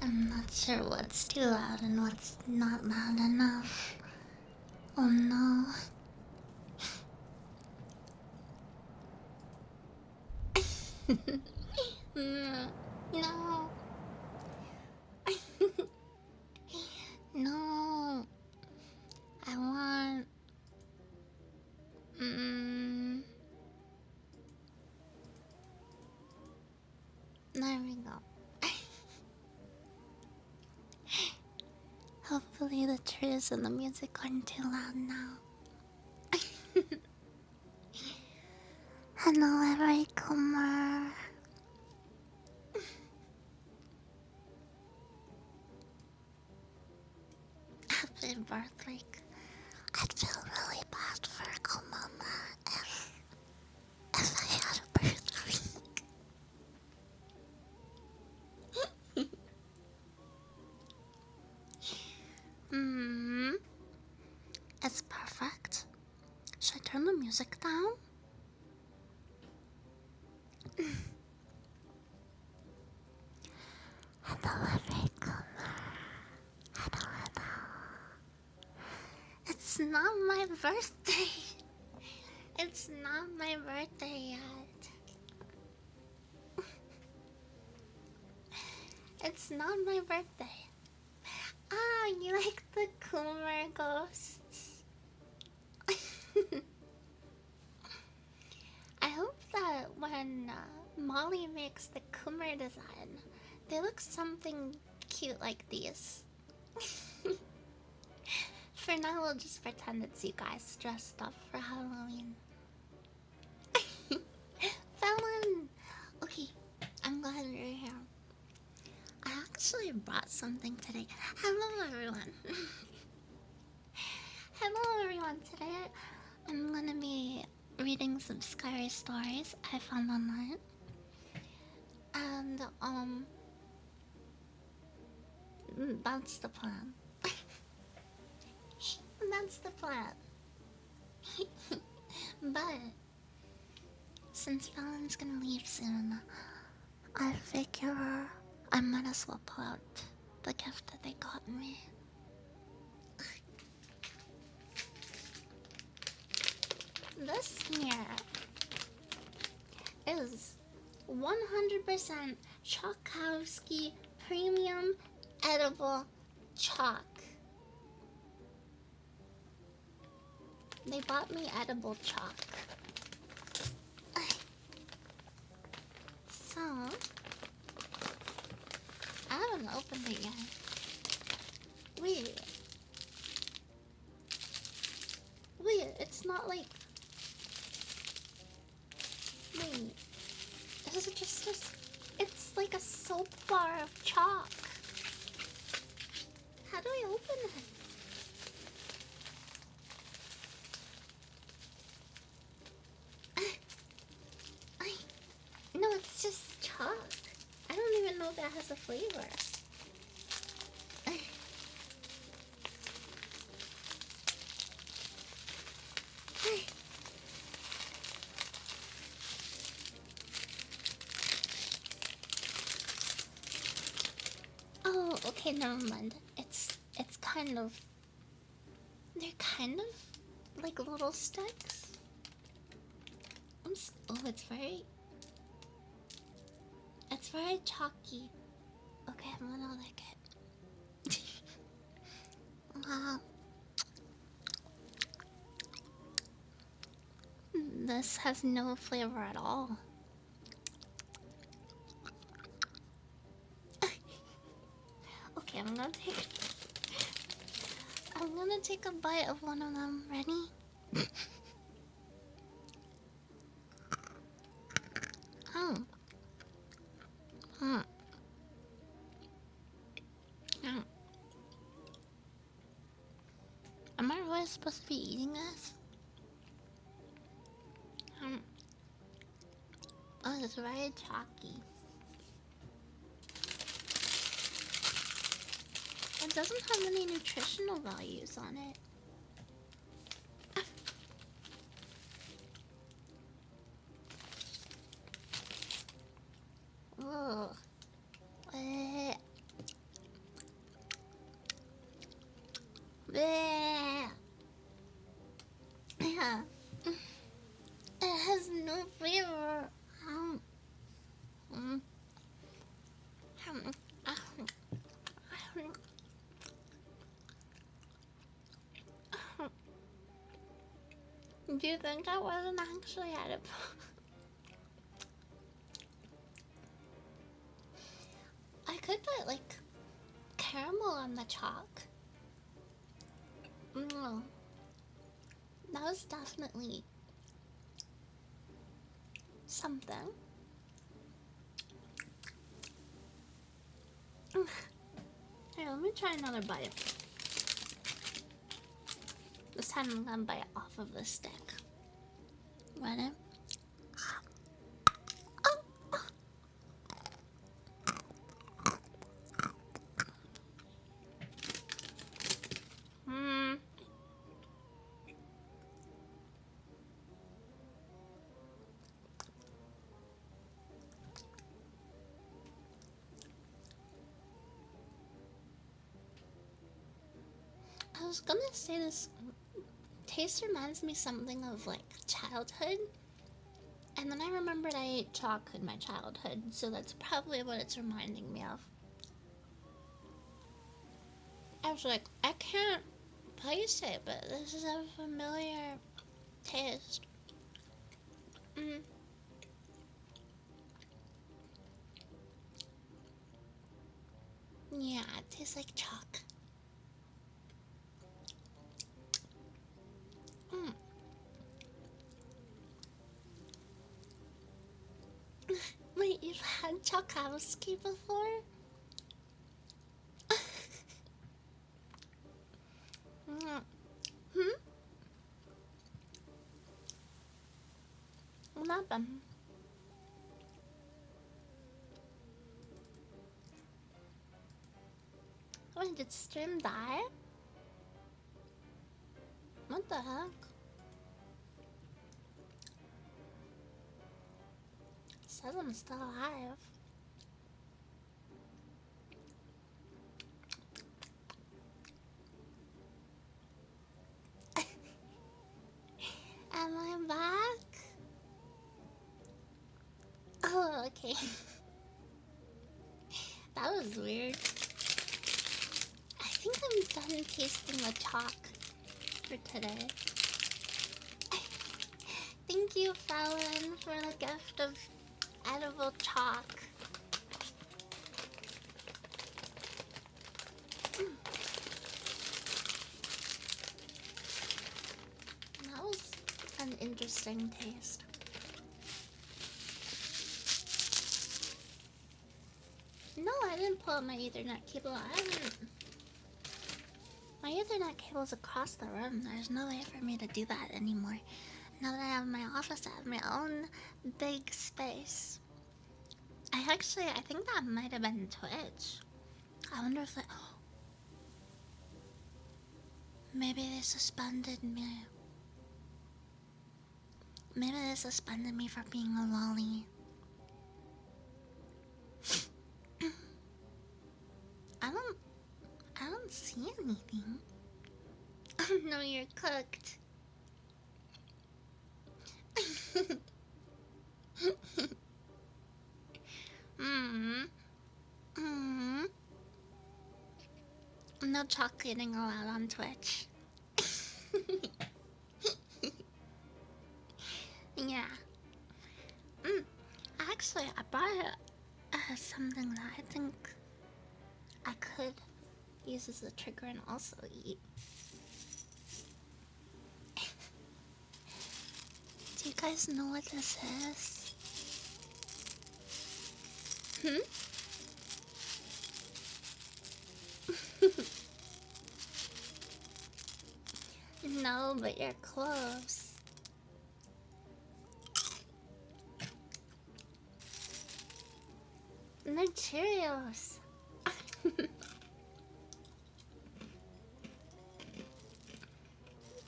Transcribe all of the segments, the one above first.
I'm not sure what's too loud and what's not loud enough. Oh no. Mm, no. No. I want. Mm, there we go. Hopefully the trees and the music aren't too loud now. Hello, every comer. Happy birthday. I'd feel really bad for Kumama if I had a birthday. Hmm. It's perfect. Should I turn the music down? Hello, every comer. Hello. It's not my birthday. It's not my birthday yet. It's not my birthday. Ah, you like the Coomer ghosts? I hope that when Molly makes the Coomer design, they look something cute like these. For now, we'll just pretend it's you guys dressed up for Halloween. Felon! Okay, I'm glad you're here. I actually brought something today. Hello, everyone. Hello, everyone. Today, I'm gonna be reading some scary stories I found online. And, that's the plan. That's the plan. But, since Fallon's gonna leave soon, I figure I might as well pull out the gift that they got me. This here is 100% Chokowski Premium Edible Chalk. They bought me edible chalk. So, I haven't opened it yet. Wait, it's not like... Wait, is it just... It's like a soap bar of chalk. How do I open it? No, it's just chalk. I don't even know if that has a flavor. Oh, okay, never mind. It's kind of... They're kind of like little sticks. Oh, it's very chalky. Okay, I'm gonna lick it. Wow. This has no flavor at all. Okay, I'm gonna take a bite of one of them. Ready? Oh. Am I really supposed to be eating this? Oh, it's very chalky. It doesn't have any nutritional values on it. Ugh. Yeah. It has no flavor. Mm, um, um, Do you think I wasn't actually edible? I could put like caramel on the chalk. Mm, that was definitely something. Here, let me try another bite. This time I'm gonna bite off of the stick. Ready? Hmm. I was gonna say this taste reminds me something of like childhood. And then I remembered I ate chalk in my childhood, so that's probably what it's reminding me of. I was like, I can't place it, but this is a familiar taste. Mm. Yeah, it tastes like chalk. Mm. Wait, you've had Chalkowski before? Mm. Hmm? Not bad. Wait, did Stream die? What the heck? It says I'm still alive. Am I back? Oh, okay. That was weird. I think I'm done tasting the chalk for today. Thank you, Fallon, for the gift of edible chalk. That was an interesting taste. No, I didn't pull out my Ethernet cable. I haven't. My Ethernet cable's across the room. There's no way for me to do that anymore. Now that I have my office, I have my own big space. I think that might have been Twitch. I wonder if that. Maybe they suspended me. Maybe they suspended me for being a lolly. I don't see anything. Oh no, you're cooked. Mmm. Mmm. No chocolating allowed on Twitch. Yeah. Actually, I brought something that I think I could use as a trigger and also eat. Do you guys know what this is? Hmm? No, but you're close. And they're Cheerios.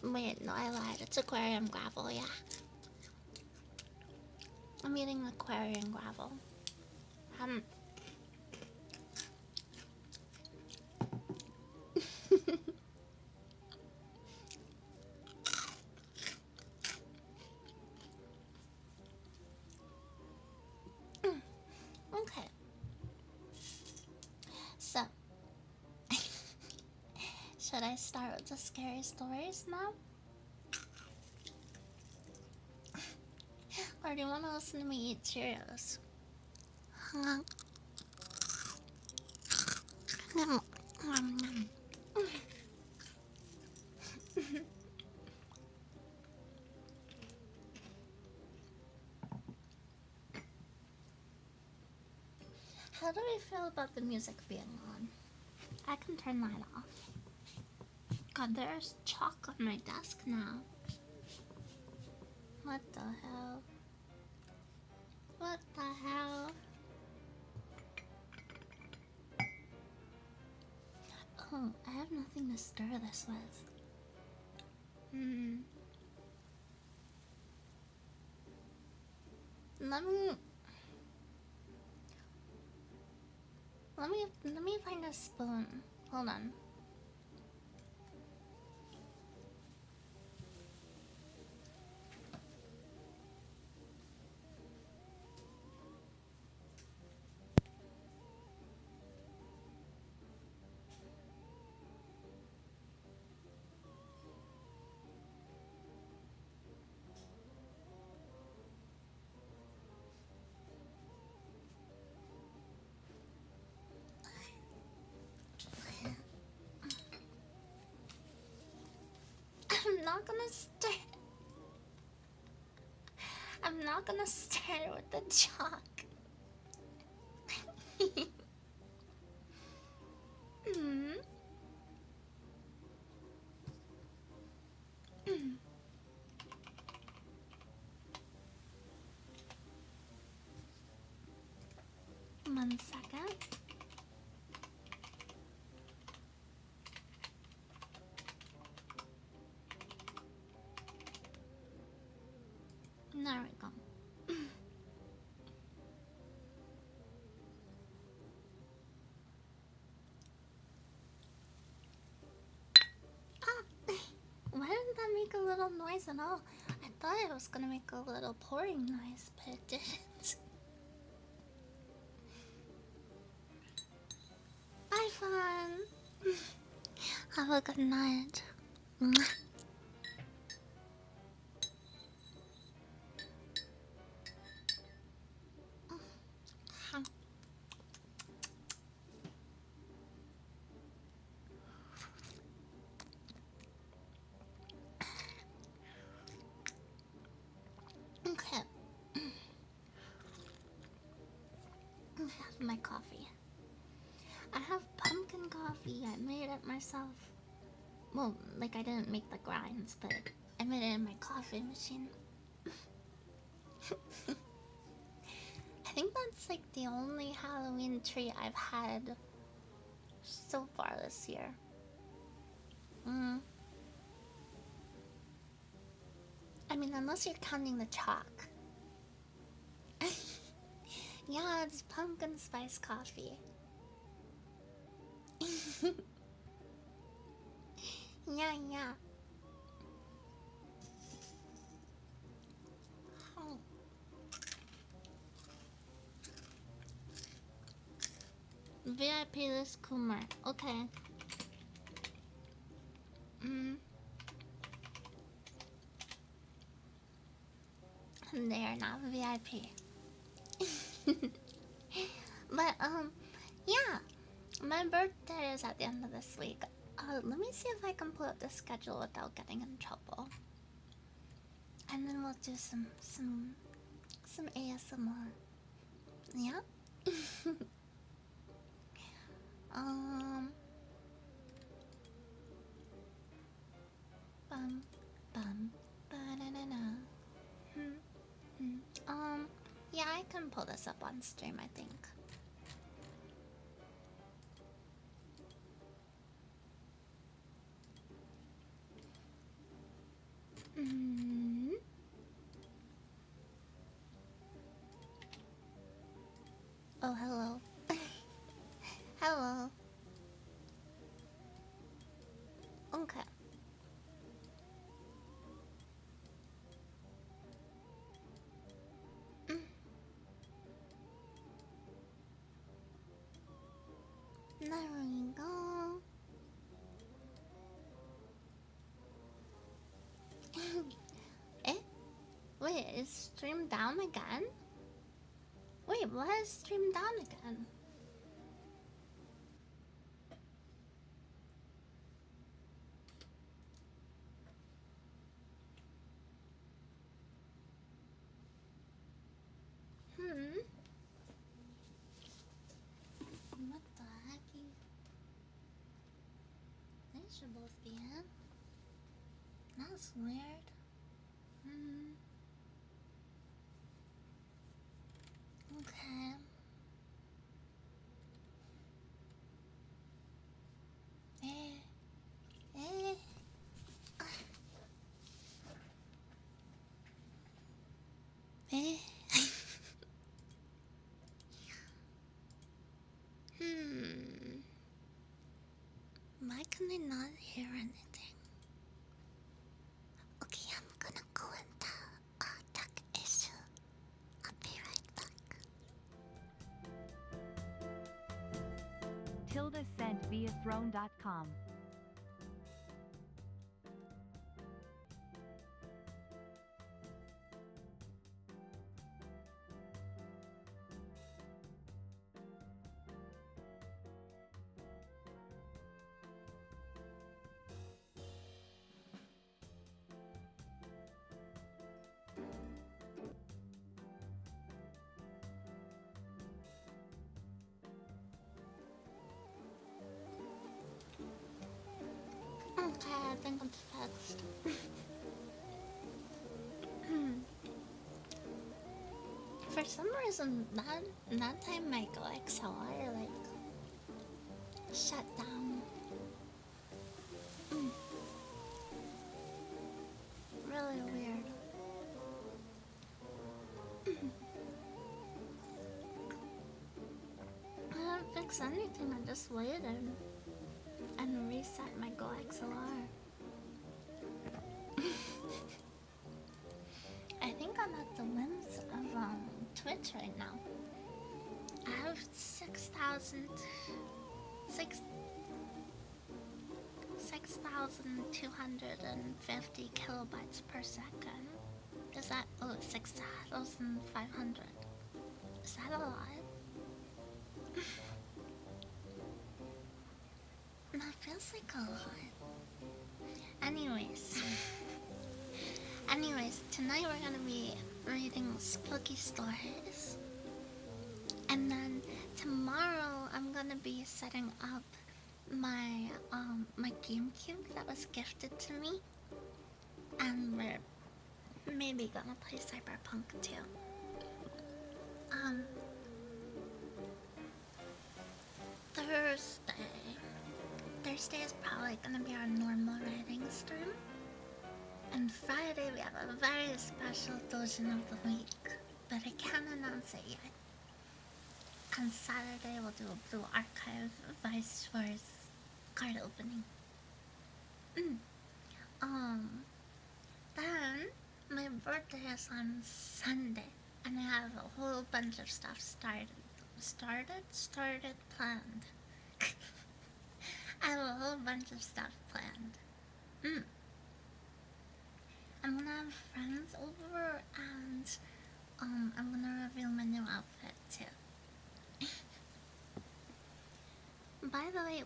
Wait, no, I lied. It's aquarium gravel, yeah. I'm eating aquarium gravel. Um. Should I start with the scary stories now? Or do you want to listen to me eat Cheerios? How do I feel about the music being on? I can turn that off. God, there's chalk on my desk now. What the hell? What the hell? Oh, I have nothing to stir this with. Let me find a spoon. Hold on. I'm not gonna stir. I'm not gonna stir with the chalk. One second. There we go. Why didn't that make a little noise at all? I thought it was gonna make a little pouring noise, but it didn't. Bye, fun. Have a good night. Okay. I have my coffee. I have pumpkin coffee. I made it myself. Well, like I didn't make the grinds, but I made it in my coffee machine. I think that's like the only Halloween treat I've had so far this year. I mean, unless you're counting the chalk. Yeah, it's pumpkin spice coffee. Yeah. Oh. VIP this Kumo. Okay. They are not VIP. But yeah. My birthday is at the end of this week. Let me see if I can pull up the schedule without getting in trouble. And then we'll do some ASMR. Yeah? Bum bum ba-da-da-da. Yeah, I can pull this up on stream, I think. Oh, hello. Hello. Okay. There we go. Wait, is stream down again? Wait, why is stream down again? What the heck? They should both be in. That's weird. Okay. Eh. Eh. Eh. Why can I not hear anything? Okay, I'm gonna go into tech issue. I'll be right back. Tilda sent via throne.com. Okay, I think I'm fixed. For some reason, that time my Go XLR like shut down. Really weird. I didn't fix anything. I just waited and reset my Go XLR. I think I'm at the limits of Twitch right now. I have 6,250 kilobytes per second. Is that 6,500? Is that a lot? That feels like a lot. Anyways, tonight we're gonna be reading spooky stories. And then tomorrow I'm gonna be setting up my my GameCube that was gifted to me. And we're maybe gonna play Cyberpunk too. Thursday is probably gonna be our normal writing stream. And Friday we have a very special Dojin of the week, but I can't announce it yet. On Saturday we'll do a Blue Archive Vice Wars card opening. Then my birthday is on Sunday, and I have a whole bunch of stuff planned. I have a whole bunch of stuff planned. I'm gonna have friends over, and I'm gonna reveal my new outfit too. By the way,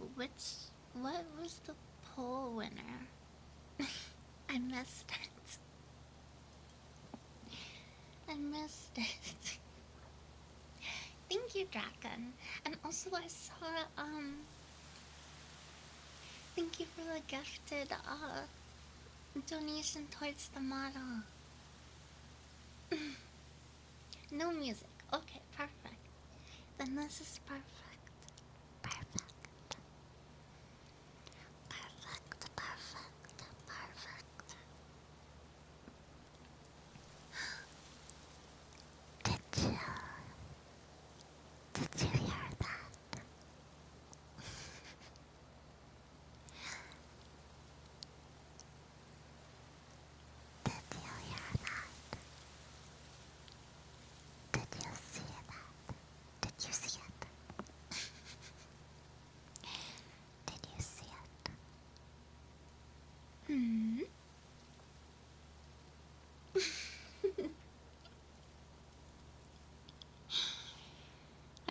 what was the poll winner? I missed it. Thank you, Draken. And also I saw, thank you for the gifted, donation towards the model. No music. Okay, perfect. Then this is perfect. Did you hear that? Did you see that? Did you see it?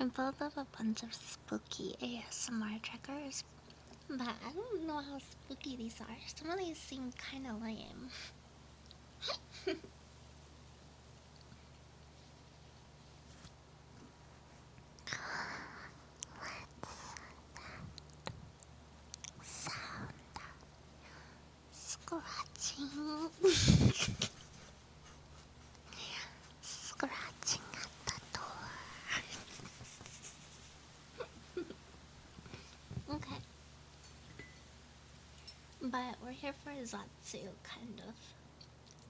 pulled up a bunch of spooky ASMR triggers, but I don't know how spooky these are. Some of these seem kind of lame. Sound scratching. Scratching at the door. Okay. But we're here for Zatsu, kind of.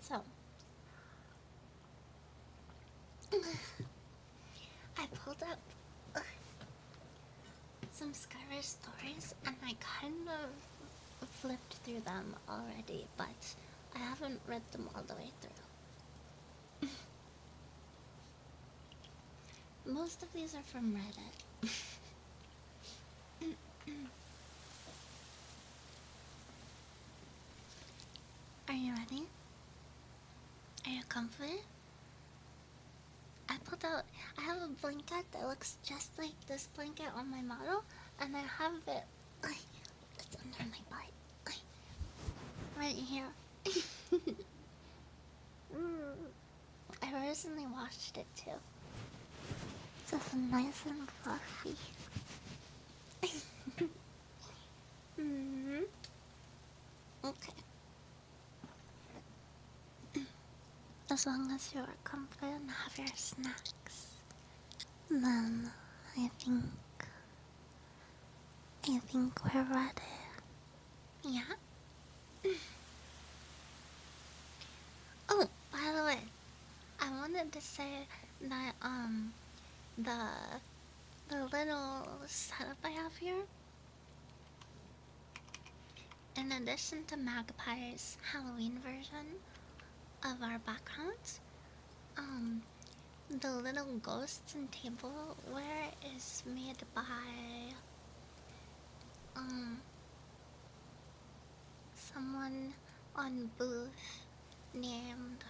So, I pulled up some Skyrim stories and I kind of flipped through them already, but I haven't read them all the way through. Most of these are from Reddit. Are you ready? Are you comfy? I have a blanket that looks just like this blanket on my model, and I have it, it's under my butt, right here. I recently washed it too. It's just nice and fluffy. Okay. As long as you are comfy and have your snacks, then I think we're ready. Yeah? Oh, by the way, I wanted to say that, the little setup I have here, in addition to Magpie's Halloween version of our backgrounds, the little ghosts and tableware is made by, someone on booth named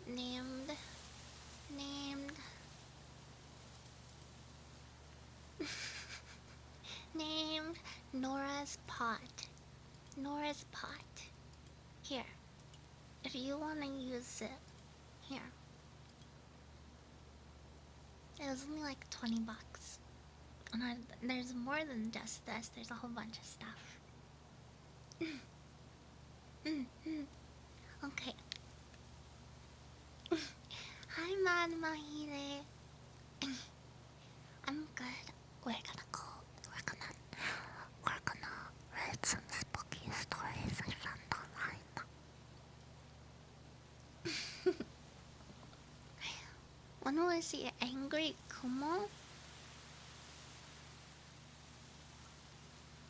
named Nora's Pot. Nora's Pot. Here, if you want to use it, here. It was only like 20 bucks. And there's more than just this, there's a whole bunch of stuff. Okay. Hi, Mad Mahide. I'm good. We're gonna go. We're gonna read some spooky stories I found online. When was he angry, Kumo?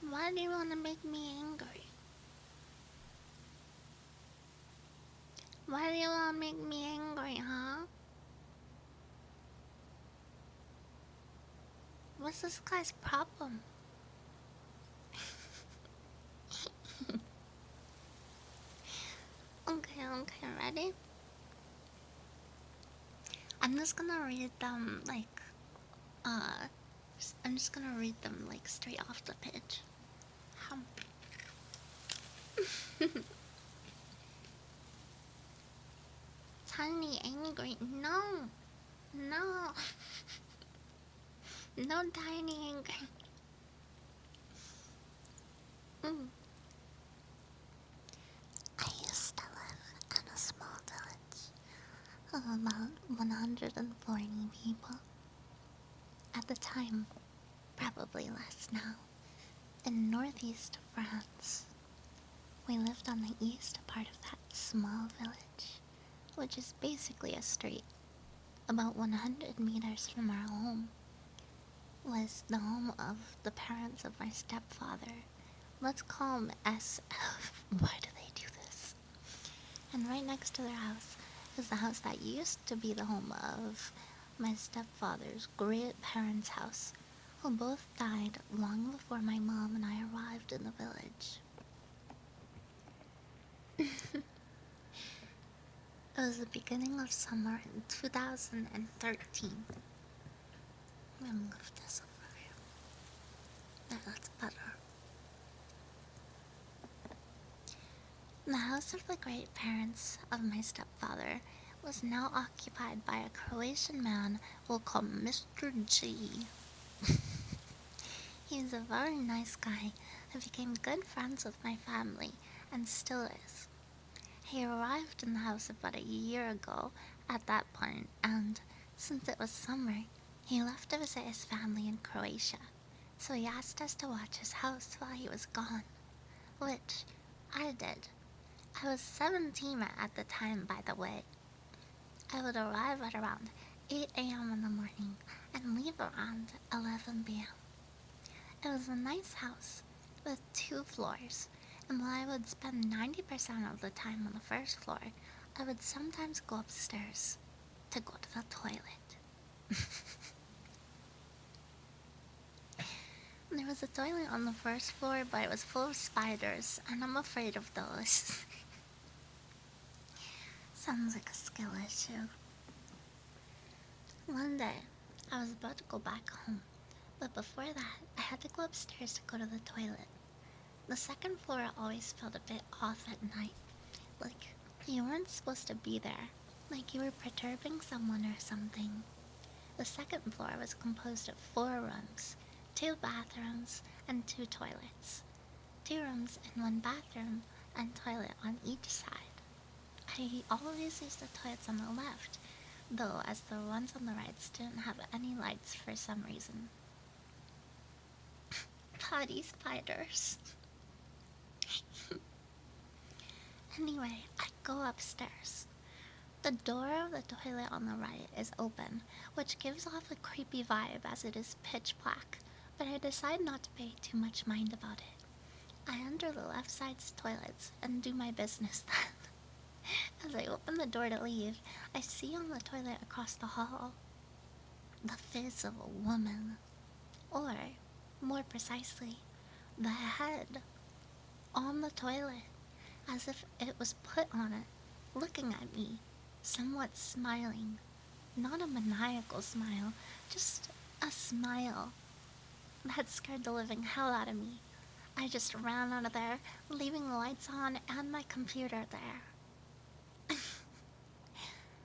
Why do you want to make me angry? Why do you want to make me angry, huh? What's this guy's problem? Okay, ready? I'm just gonna read them straight off the page. Tiny angry. No. No, tiny angry. I used to live in a small village of about 140 people. At the time, probably less now, in northeast France. We lived on the east part of that small village, which is basically a street. About 100 meters from our home was the home of the parents of my stepfather. Let's call him SF. Why do they do this? And right next to their house is the house that used to be the home of my stepfather's great parents' house, who both died long before my mom and I arrived in the village. It was the beginning of summer in 2013. I'm gonna move this over here. There, that's better. The house of the great parents of my stepfather was now occupied by a Croatian man we'll call Mr. G. He was a very nice guy who became good friends with my family and still is. He arrived in the house about a year ago at that point, and since it was summer, he left to visit his family in Croatia. So he asked us to watch his house while he was gone, which I did. I was 17 at the time, by the way. I would arrive at around 8 a.m. in the morning and leave around 11 p.m. It was a nice house with 2 floors, and while I would spend 90% of the time on the first floor, I would sometimes go upstairs to go to the toilet. There was a toilet on the first floor, but it was full of spiders, and I'm afraid of those. Sounds like a skill issue. One day, I was about to go back home, but before that, I had to go upstairs to go to the toilet. The second floor always felt a bit off at night, like you weren't supposed to be there, like you were perturbing someone or something. The second floor was composed of 4 rooms, 2 bathrooms, and 2 toilets. 2 rooms and 1 bathroom and toilet on each side. I always used the toilets on the left, though as the ones on the right didn't have any lights for some reason. Potty spiders. Anyway, I go upstairs. The door of the toilet on the right is open, which gives off a creepy vibe as it is pitch black, but I decide not to pay too much mind about it. I enter the left side's toilets and do my business then. As I open the door to leave, I see on the toilet across the hall the face of a woman, or, more precisely, the head on the toilet, as if it was put on it, looking at me, somewhat smiling. Not a maniacal smile, just a smile. That scared the living hell out of me. I just ran out of there, leaving the lights on and my computer there.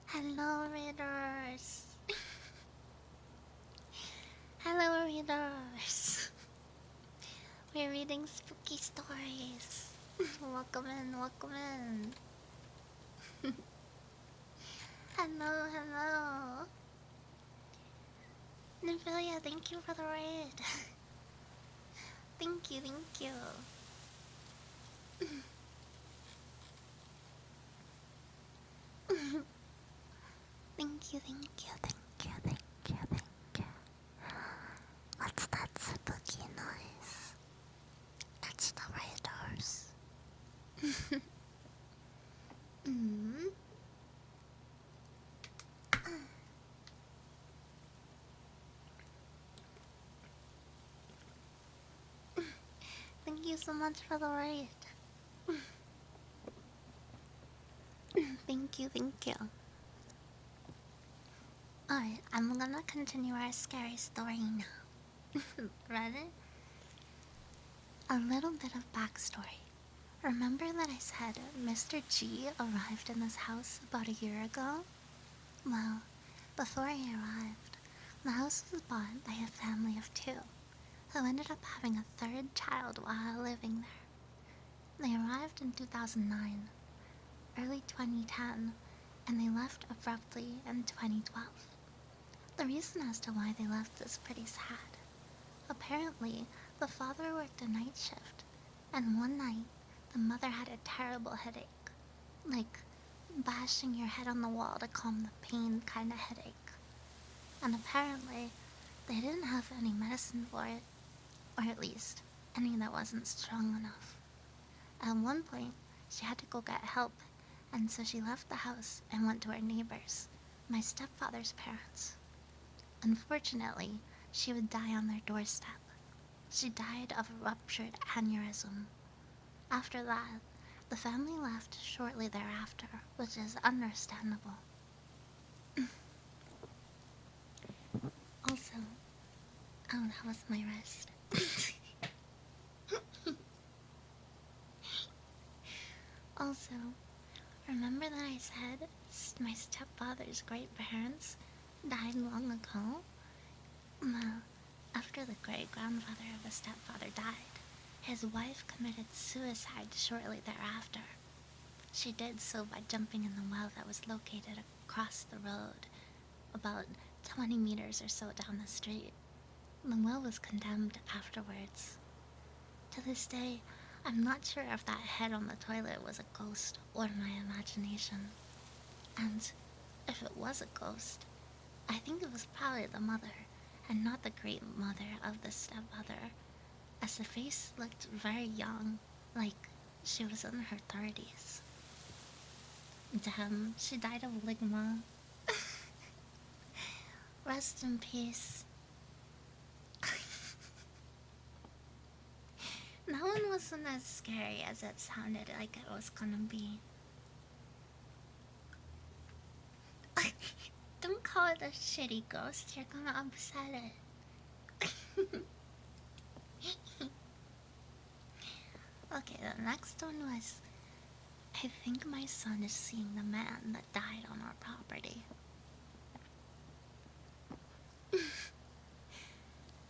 Hello, readers. Hello, readers. We're reading spooky stories. Welcome in, welcome in. Hello, hello. Nymphilia, thank you for the raid. Thank you, thank you. Thank you, thank you, thank you, thank you, thank you. What's that spooky noise? It's the raiders. Thank you so much for the raid. Thank you, thank you. Alright, I'm gonna continue our scary story now. Ready? A little bit of backstory. Remember that I said Mr. G arrived in this house about a year ago? Well, before he arrived, the house was bought by a family of 2, who ended up having a 3rd child while living there. They arrived in 2009, early 2010, and they left abruptly in 2012. The reason as to why they left is pretty sad. Apparently, the father worked a night shift, and one night, the mother had a terrible headache. Like, bashing your head on the wall to calm the pain kind of headache. And apparently, they didn't have any medicine for it, or at least, any that wasn't strong enough. At one point, she had to go get help, and so she left the house and went to her neighbors, my stepfather's parents. Unfortunately, she would die on their doorstep. She died of a ruptured aneurysm. After that, The family left shortly thereafter, which is understandable. Also, oh, that was my rest. Also, remember that I said my stepfather's great parents died long ago? Well, after the great grandfather of the stepfather died, his wife committed suicide shortly thereafter. She did so by jumping in the well that was located across the road, about 20 meters or so down the street. The well was condemned afterwards. To this day, I'm not sure if that head on the toilet was a ghost or my imagination. And if it was a ghost, I think it was probably the mother, and not the great mother of the stepmother, as the face looked very young, like she was in her 30s. Damn, she died of ligma. Rest in peace. That one wasn't as scary as it sounded like it was gonna be. Don't call it a shitty ghost, you're gonna upset it. Okay, the next one was, I think my son is seeing the man that died on our property.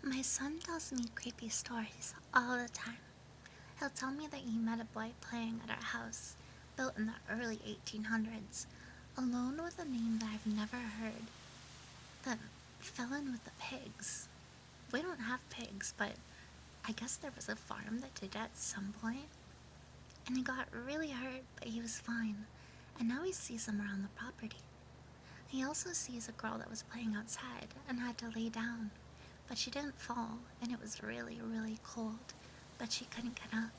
My son tells me creepy stories all the time. He'll tell me that he met a boy playing at our house, built in the early 1800s, alone with a name that I've never heard, that fell in with the pigs. We don't have pigs, but I guess there was a farm that did at some point. And he got really hurt, but he was fine, and now he sees them around the property. He also sees a girl that was playing outside and had to lay down, but she didn't fall, and it was really, really cold, but she couldn't get up.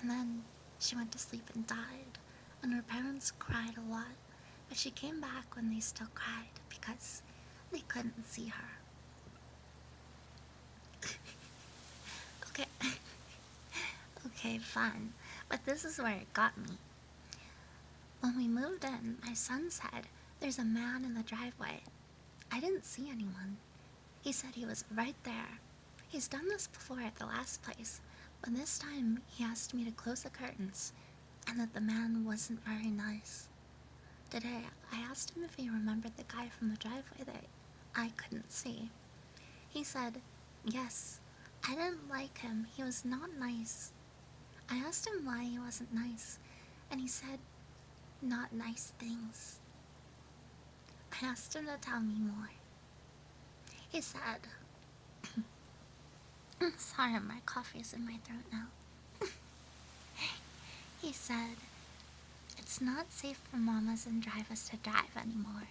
And then she went to sleep and died, and her parents cried a lot, but she came back when they still cried because they couldn't see her. Okay. Okay, fine. But this is where it got me. When we moved in, my son said, "There's a man in the driveway." I didn't see anyone. He said he was right there. He's done this before at the last place, but this time he asked me to close the curtains, and that the man wasn't very nice. Today, I asked him if he remembered the guy from the driveway that I couldn't see. He said, yes, I didn't like him. He was not nice. I asked him why he wasn't nice, and he said, not nice things. I asked him to tell me more. He said, sorry, my coffee's in my throat now. He said, it's not safe for mamas and drivers to drive anymore.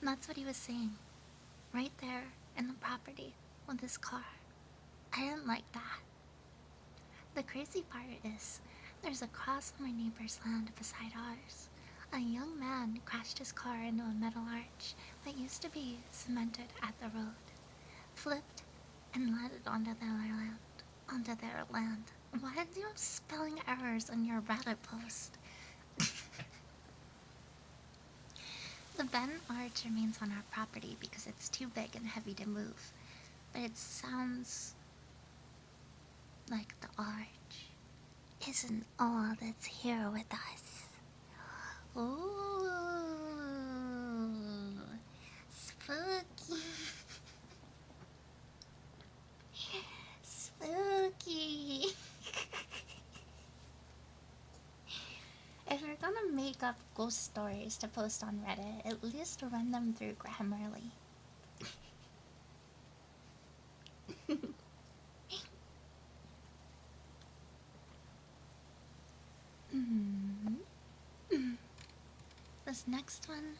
And that's what he was saying, right there in the property with his car. I didn't like that. The crazy part is, there's a cross on my neighbor's land beside ours. A young man crashed his car into a metal arch that used to be cemented at the road, flipped, and landed onto their land. Why are you spelling errors on your Reddit post? The bent arch remains on our property because it's too big and heavy to move, but it sounds like the arch isn't all that's here with us. Ooh, spooky. Spooky. If you're gonna make up ghost stories to post on Reddit, at least run them through Grammarly. This next one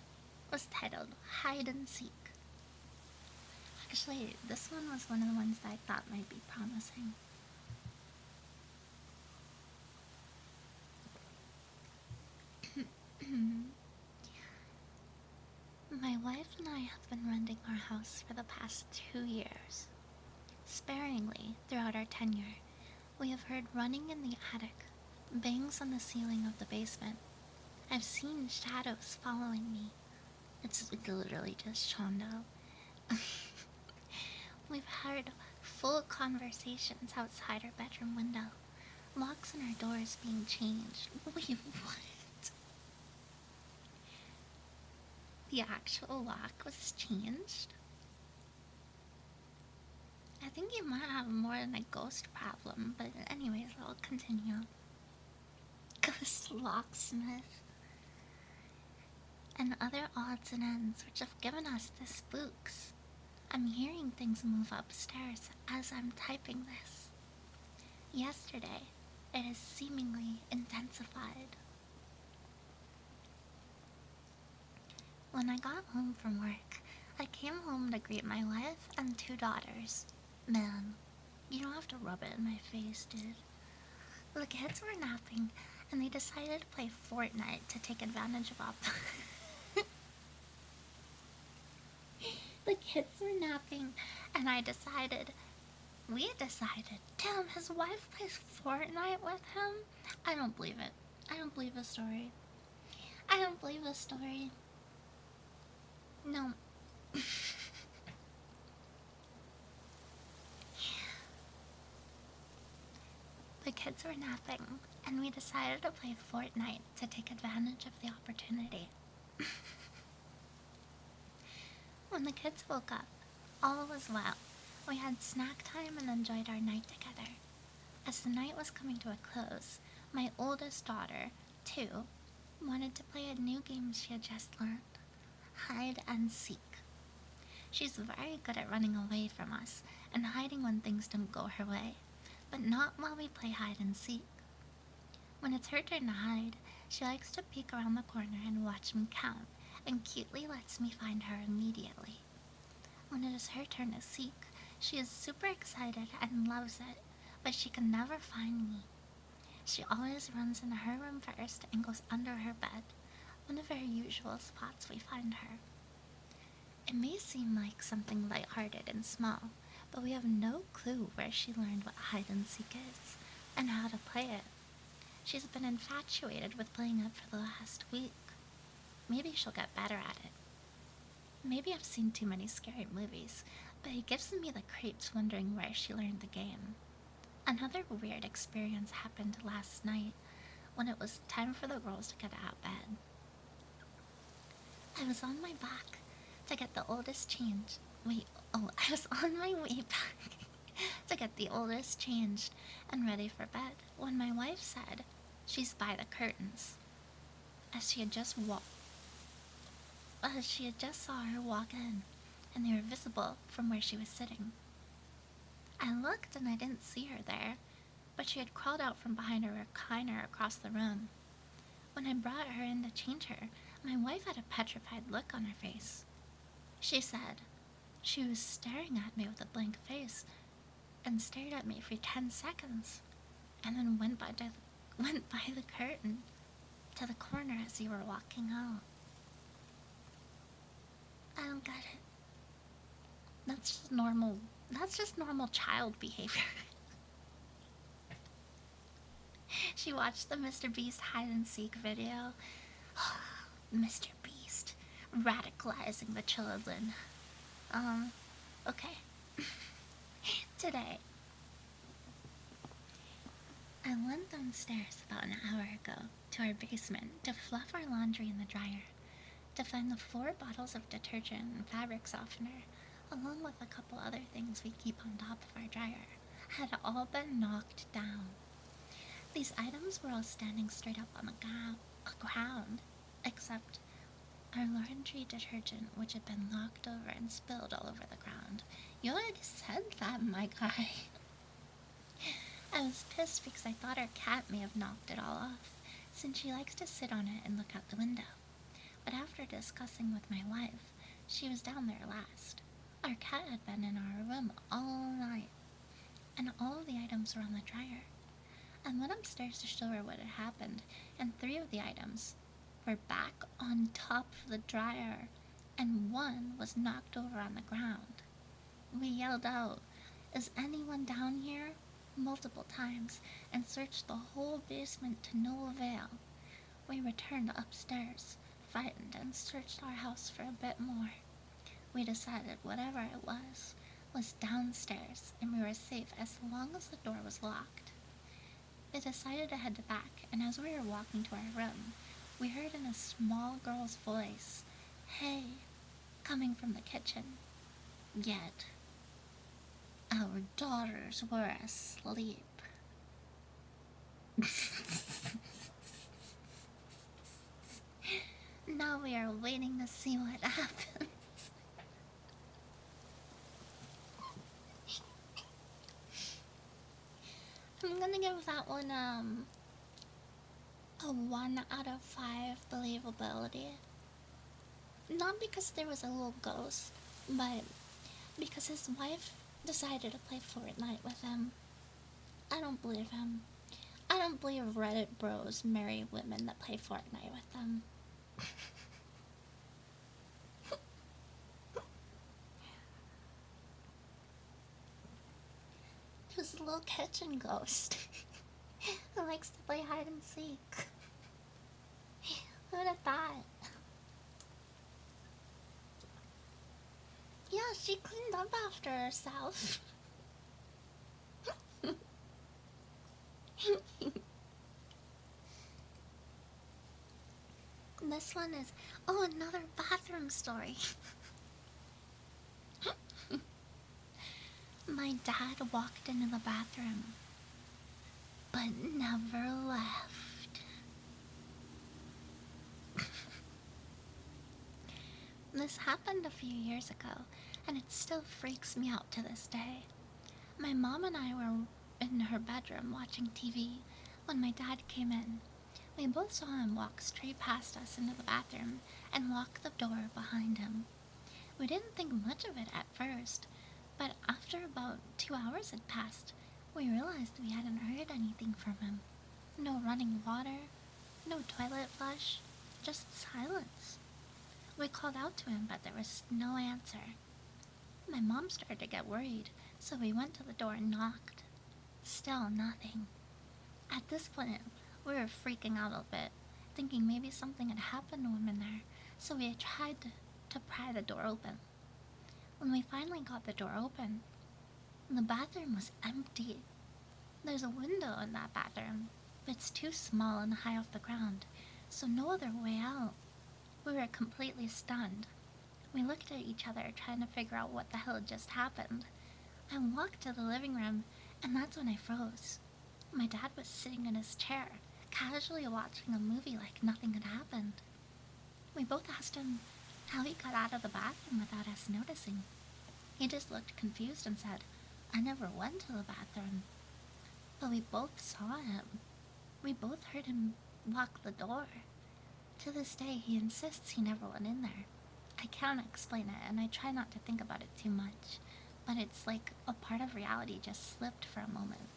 was titled Hide and Seek. Actually, this one was one of the ones that I thought might be promising. My wife and I have been renting our house for the past 2 years. Sparingly, throughout our tenure, we have heard running in the attic, Bangs on the ceiling of the basement. I've seen shadows following me. It's literally just Shondo. We've heard full conversations outside our bedroom window. Locks on our doors being changed. Wait, what? The actual lock was changed? I think you might have more than a ghost problem, but anyways, I'll continue. Ghost locksmith. And other odds and ends which have given us the spooks. I'm hearing things move upstairs as I'm typing this. Yesterday, it has seemingly intensified. When I got home from work, I came home to greet my wife and 2 daughters. Man, you don't have to rub it in my face, dude. The kids were napping, and they decided to play Fortnite to take advantage of the kids were napping, and we decided, damn, his wife plays Fortnite with him? I don't believe it. I don't believe the story. I don't believe the story. No. The kids were napping, and we decided to play Fortnite to take advantage of the opportunity. When the kids woke up, all was well. We had snack time and enjoyed our night together. As the night was coming to a close, my oldest daughter, 2, wanted to play a new game she had just learned, hide and seek. She's very good at running away from us and hiding when things don't go her way, but not while we play hide and seek. When it's her turn to hide, she likes to peek around the corner and watch me count, and cutely lets me find her immediately. When it is her turn to seek, she is super excited and loves it, but she can never find me. She always runs into her room first and goes under her bed, one of her usual spots we find her. It may seem like something lighthearted and small, but we have no clue where she learned what hide and seek is and how to play it. She's been infatuated with playing it for the last week. Maybe she'll get better at it. Maybe I've seen too many scary movies, but it gives me the creeps wondering where she learned the game. Another weird experience happened last night when it was time for the girls to get out of bed. I was on my back to get the oldest changed. I was on my way back to get the oldest changed and ready for bed when my wife said she's by the curtains. As she had just saw her walk in, and they were visible from where she was sitting. I looked and I didn't see her there, but she had crawled out from behind a recliner across the room. When I brought her in to change her, my wife had a petrified look on her face. She said she was staring at me with a blank face and stared at me for 10 seconds, and then went by the curtain to the corner as you were walking out. I don't get it. That's just normal child behavior. She watched the Mr. Beast hide and seek video. Mr. Beast radicalizing the children. Okay. Today, I went downstairs about an hour ago to our basement to fluff our laundry in the dryer, to find the 4 bottles of detergent and fabric softener, along with a couple other things we keep on top of our dryer, had all been knocked down. These items were all standing straight up on the ground, except our laundry detergent, which had been knocked over and spilled all over the ground. You already said that, my guy. I was pissed because I thought our cat may have knocked it all off, since she likes to sit on it and look out the window. But after discussing with my wife, she was down there last. Our cat had been in our room all night, and all of the items were on the dryer. I went upstairs to show her what had happened, and 3 of the items were back on top of the dryer, and 1 was knocked over on the ground. We yelled out, "Is anyone down here?" multiple times and searched the whole basement to no avail. We returned upstairs, frightened, and searched our house for a bit more. We decided whatever it was downstairs, and we were safe as long as the door was locked. We decided to head back, and as we were walking to our room, we heard in a small girl's voice, "Hey," coming from the kitchen. Yet, our daughters were asleep. Now we are waiting to see what happens. I'm gonna give that one a 1 out of 5 believability. Not because there was a little ghost, but because his wife decided to play Fortnite with him. I don't believe him. I don't believe Reddit bros marry women that play Fortnite with them. Just a little kitchen ghost who likes to play hide and seek. Who would have thought? Yeah, she cleaned up after herself. This one is, another bathroom story. My dad walked into the bathroom, but never left. This happened a few years ago, and it still freaks me out to this day. My mom and I were in her bedroom watching TV when my dad came in. We both saw him walk straight past us into the bathroom and lock the door behind him. We didn't think much of it at first, but after about 2 hours had passed, we realized we hadn't heard anything from him. No running water, no toilet flush, just silence. We called out to him, but there was no answer. My mom started to get worried, so we went to the door and knocked. Still nothing. At this point, we were freaking out a bit, thinking maybe something had happened to him in there, so we tried to pry the door open. When we finally got the door open, the bathroom was empty. There's a window in that bathroom, but it's too small and high off the ground, so no other way out. We were completely stunned. We looked at each other, trying to figure out what the hell had just happened. I walked to the living room, and that's when I froze. My dad was sitting in his chair, casually watching a movie like nothing had happened. We both asked him how he got out of the bathroom without us noticing. He just looked confused and said, "I never went to the bathroom." But we both saw him. We both heard him lock the door. To this day, he insists he never went in there. I can't explain it, and I try not to think about it too much, but it's like a part of reality just slipped for a moment.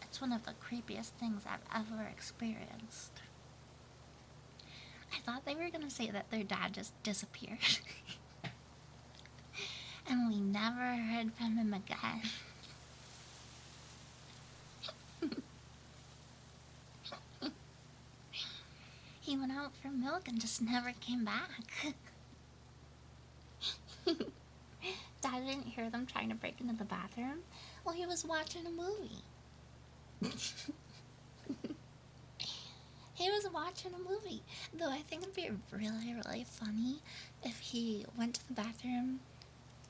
It's one of the creepiest things I've ever experienced. I thought they were gonna say that their dad just disappeared. And we never heard from him again. He went out for milk and just never came back. Dad didn't hear them trying to break into the bathroom while he was watching a movie. He was watching a movie. Though I think it'd be really, really funny if he went to the bathroom,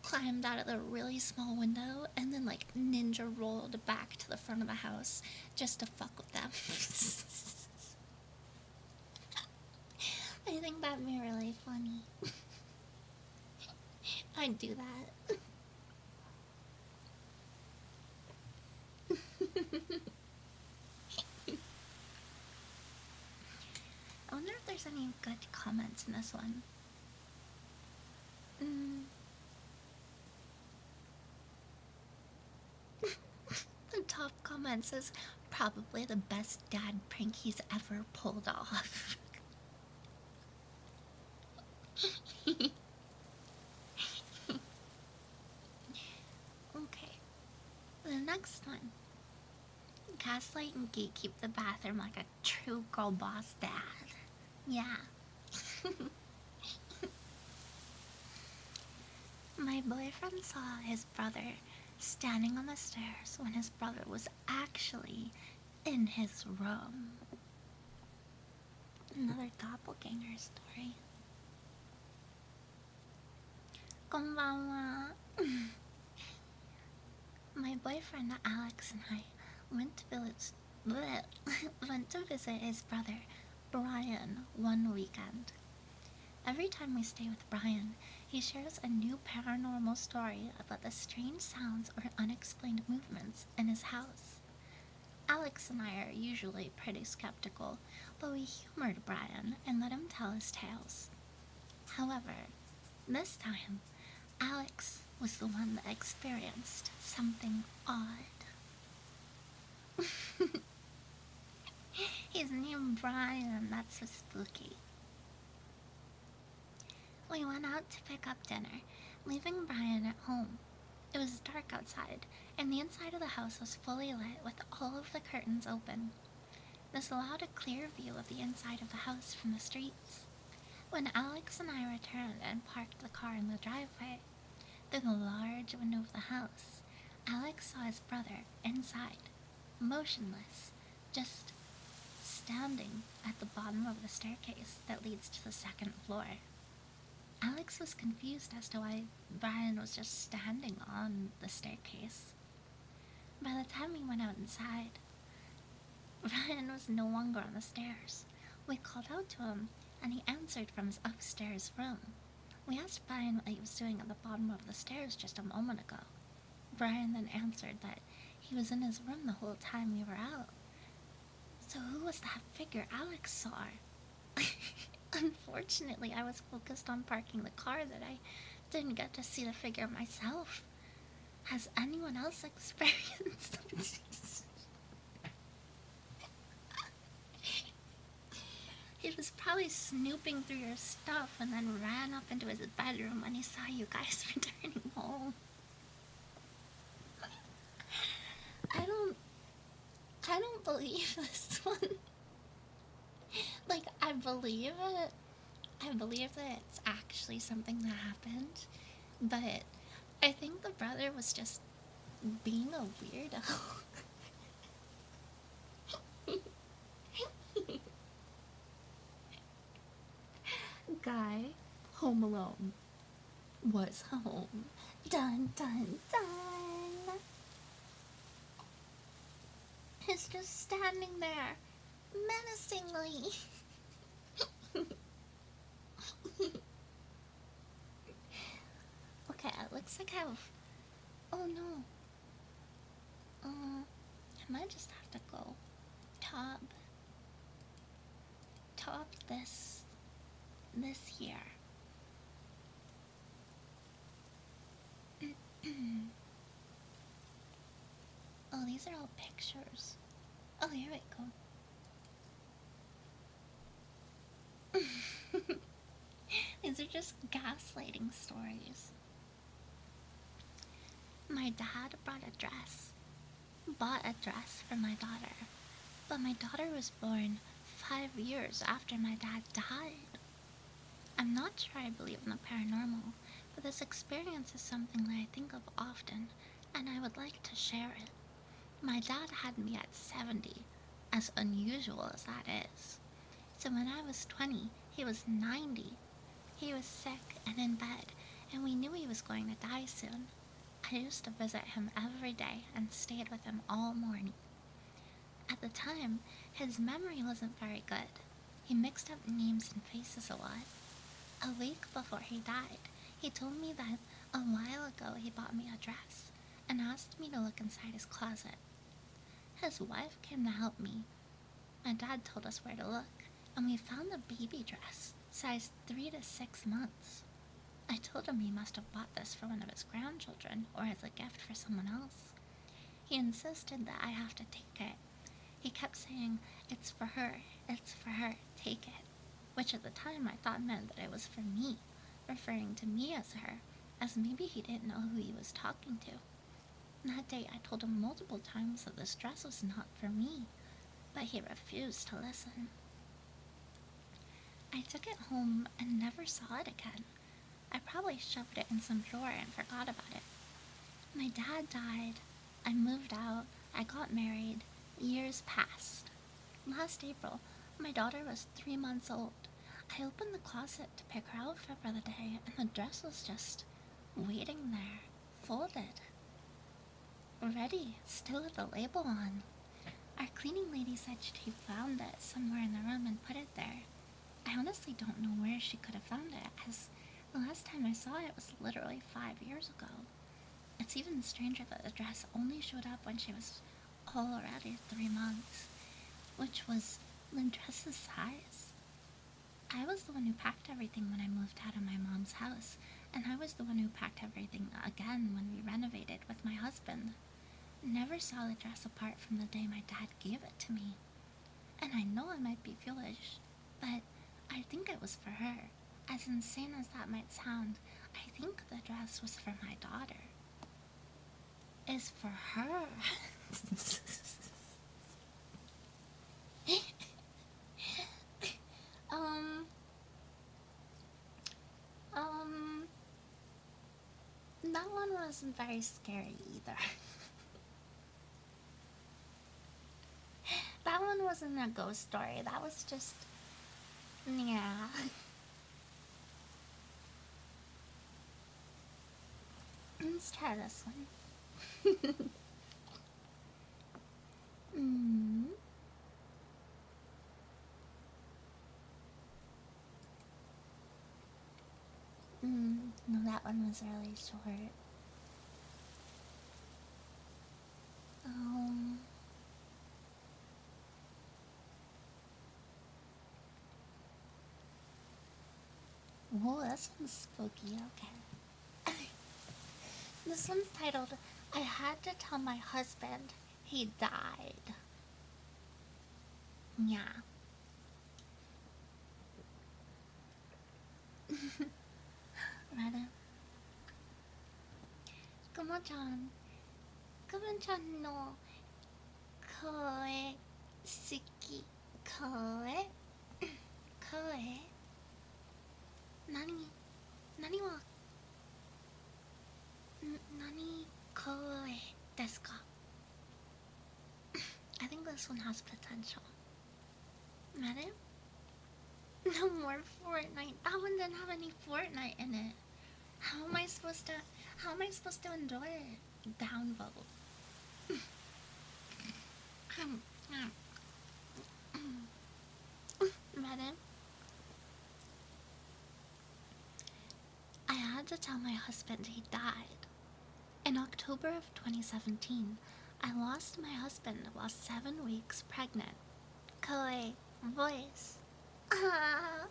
climbed out of the really small window, and then like ninja rolled back to the front of the house just to fuck with them. I think that'd be really funny. I'd do that. I wonder if there's any good comments in this one. The top comment says, "Probably the best dad prank he's ever pulled off." Okay. The next one Gaslight and gatekeep the bathroom like a true girl boss dad. Yeah. My boyfriend saw his brother standing on the stairs when his brother was actually in his room. Another doppelganger story. Konbanwa. My boyfriend Alex and I went to visit his brother Brian one weekend. Every time we stay with Brian, he shares a new paranormal story about the strange sounds or unexplained movements in his house. Alex and I are usually pretty skeptical, but we humored Brian and let him tell his tales. However, this time, Alex was the one that experienced something odd. He's named Brian, that's so spooky. We went out to pick up dinner, leaving Brian at home. It was dark outside, and the inside of the house was fully lit with all of the curtains open. This allowed a clear view of the inside of the house from the streets. When Alex and I returned and parked the car in the driveway, through the large window of the house, Alex saw his brother inside, motionless, just standing at the bottom of the staircase that leads to the second floor. Alex was confused as to why Brian was just standing on the staircase. By the time we went out inside, Brian was no longer on the stairs. We called out to him, and he answered from his upstairs room. We asked Brian what he was doing at the bottom of the stairs just a moment ago. Brian then answered that he was in his room the whole time we were out. So who was that figure Alex saw? Unfortunately, I was focused on parking the car that I didn't get to see the figure myself. Has anyone else experienced this? He was probably snooping through your stuff and then ran up into his bedroom when he saw you guys returning home. I don't believe this one. Like, I believe it. I believe that it's actually something that happened, but I think the brother was just being a weirdo. Guy, home alone, was home. Dun dun dun. He's just standing there, menacingly. Okay, it looks like I have. Oh no. I might just have to go top this here. Oh, these are all pictures. Oh, here we go. These are just gaslighting stories. My dad bought a dress for my daughter, but my daughter was born 5 years after my dad died. I'm not sure I believe in the paranormal, but this experience is something that I think of often, and I would like to share it. My dad had me at 70, as unusual as that is. So when I was 20, he was 90. He was sick and in bed, and we knew he was going to die soon. I used to visit him every day and stayed with him all morning. At the time, his memory wasn't very good. He mixed up names and faces a lot. A week before he died, he told me that a while ago he bought me a dress and asked me to look inside his closet. His wife came to help me. My dad told us where to look, and we found a baby dress, size 3 to 6 months. I told him he must have bought this for one of his grandchildren or as a gift for someone else. He insisted that I have to take it. He kept saying, it's for her, take it. Which at the time I thought meant that it was for me, referring to me as her, as maybe he didn't know who he was talking to. That day I told him multiple times that this dress was not for me, but he refused to listen. I took it home and never saw it again. I probably shoved it in some drawer and forgot about it. My dad died. I moved out. I got married. Years passed. Last April, my daughter was 3 months old. I opened the closet to pick her outfit for the day, and the dress was just waiting there, folded, ready, still with the label on. Our cleaning lady said she found it somewhere in the room and put it there. I honestly don't know where she could have found it, as the last time I saw it was literally 5 years ago. It's even stranger that the dress only showed up when she was already 3 months, which was the dress's size. I was the one who packed everything when I moved out of my mom's house, and I was the one who packed everything again when we renovated with my husband. Never saw the dress apart from the day my dad gave it to me. And I know I might be foolish, but I think it was for her. As insane as that might sound, I think the dress was for my daughter. Is for her. um, that one wasn't very scary either. That one wasn't a ghost story. That was just, yeah. Let's try this one. mm. No, that one was really short. Um, Whoa, this one's spooky. Okay. This one's titled, I Had to Tell My Husband He Died. Yeah. Ready? Kumo-chan. Kumo-chan no koe suki. Koe? Koe? Nani wa nani koe desu ka? I think this one has potential. Ready? No more Fortnite. That one didn't have any Fortnite in it. How am I supposed to enjoy it? Downvote. Ready? I had to tell my husband he died. In October of 2017, I lost my husband while 7 weeks pregnant. Koe, voice. Ah,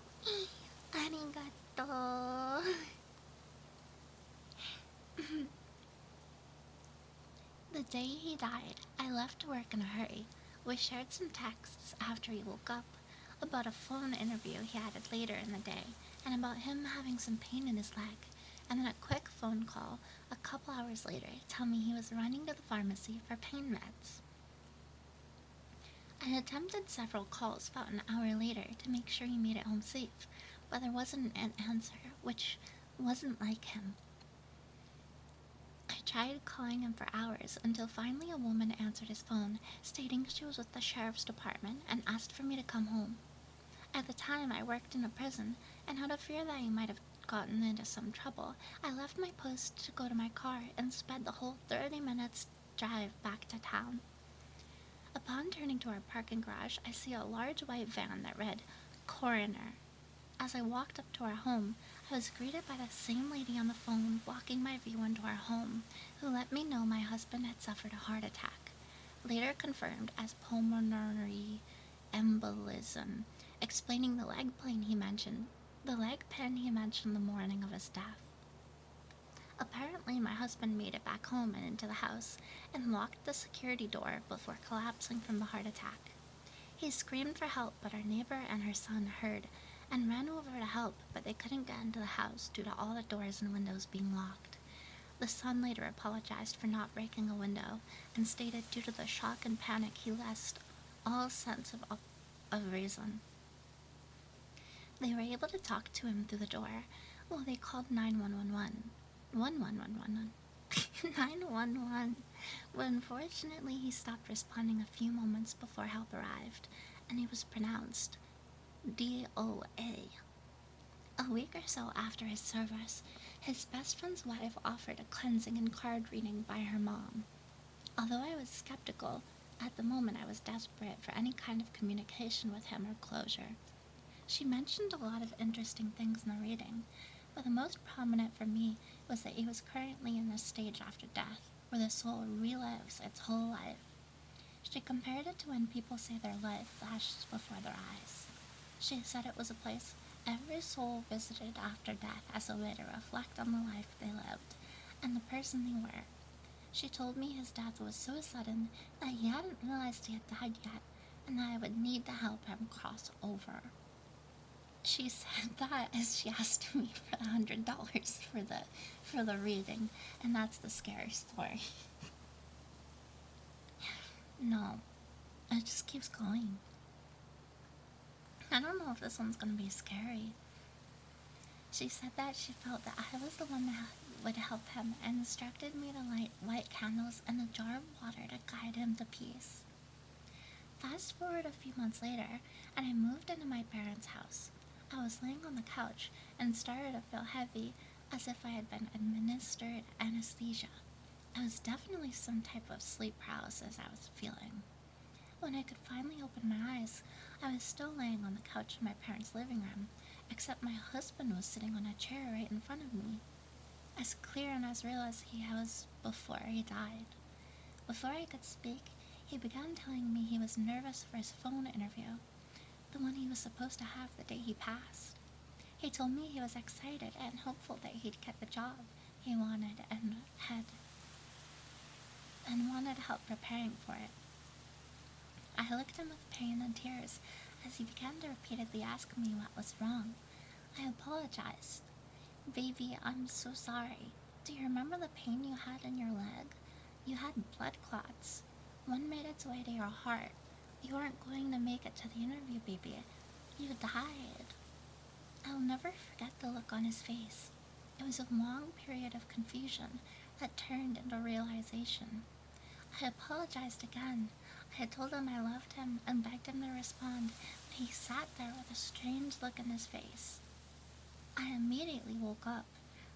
arigato. The day he died, I left work in a hurry. We shared some texts after he woke up about a phone interview he had later in the day, and about him having some pain in his leg, and then a quick phone call a couple hours later to tell me he was running to the pharmacy for pain meds. I attempted several calls about an hour later to make sure he made it home safe, but there wasn't an answer, which wasn't like him. I tried calling him for hours until finally a woman answered his phone, stating she was with the sheriff's department and asked for me to come home. At the time, I worked in a prison, and out of fear that he might have gotten into some trouble, I left my post to go to my car and sped the whole 30 minutes drive back to town. Upon turning to our parking garage, I see a large white van that read, Coroner. As I walked up to our home, I was greeted by the same lady on the phone blocking my view into our home, who let me know my husband had suffered a heart attack, later confirmed as pulmonary embolism, explaining the leg pain he mentioned the morning of his death. Apparently, my husband made it back home and into the house, and locked the security door before collapsing from the heart attack. He screamed for help, but our neighbor and her son heard, and ran over to help, but they couldn't get into the house due to all the doors and windows being locked. The son later apologized for not breaking a window and stated due to the shock and panic he lost all sense of reason. They were able to talk to him through the door while they called 911. 1111. 911. But unfortunately, he stopped responding a few moments before help arrived, and he was pronounced DOA. A week or so after his service, his best friend's wife offered a cleansing and card reading by her mom. Although I was skeptical, at the moment I was desperate for any kind of communication with him or closure. She mentioned a lot of interesting things in the reading, but the most prominent for me was that he was currently in the stage after death, where the soul relives its whole life. She compared it to when people say their life flashes before their eyes. She said it was a place every soul visited after death as a way to reflect on the life they lived and the person they were. She told me his death was so sudden that he hadn't realized he had died yet and that I would need to help him cross over. She said that as she asked me for $100 for the reading, and that's the scary story. No, it just keeps going. I don't know if this one's gonna be scary. She said that she felt that I was the one that would help him and instructed me to light white candles and a jar of water to guide him to peace. Fast forward a few months later, and I moved into my parents' house. I was laying on the couch and started to feel heavy, as if I had been administered anesthesia. It was definitely some type of sleep paralysis I was feeling. When I could finally open my eyes, I was still laying on the couch in my parents' living room, except my husband was sitting on a chair right in front of me. As clear and as real as he was before he died. Before I could speak, he began telling me he was nervous for his phone interview, the one he was supposed to have the day he passed. He told me he was excited and hopeful that he'd get the job he wanted and wanted help preparing for it. I looked at him with pain and tears as he began to repeatedly ask me what was wrong. I apologized. Baby, I'm so sorry. Do you remember the pain you had in your leg? You had blood clots. One made its way to your heart. You weren't going to make it to the interview, baby. You died. I'll never forget the look on his face. It was a long period of confusion that turned into realization. I apologized again. I had told him I loved him and begged him to respond, but he sat there with a strange look in his face. I immediately woke up.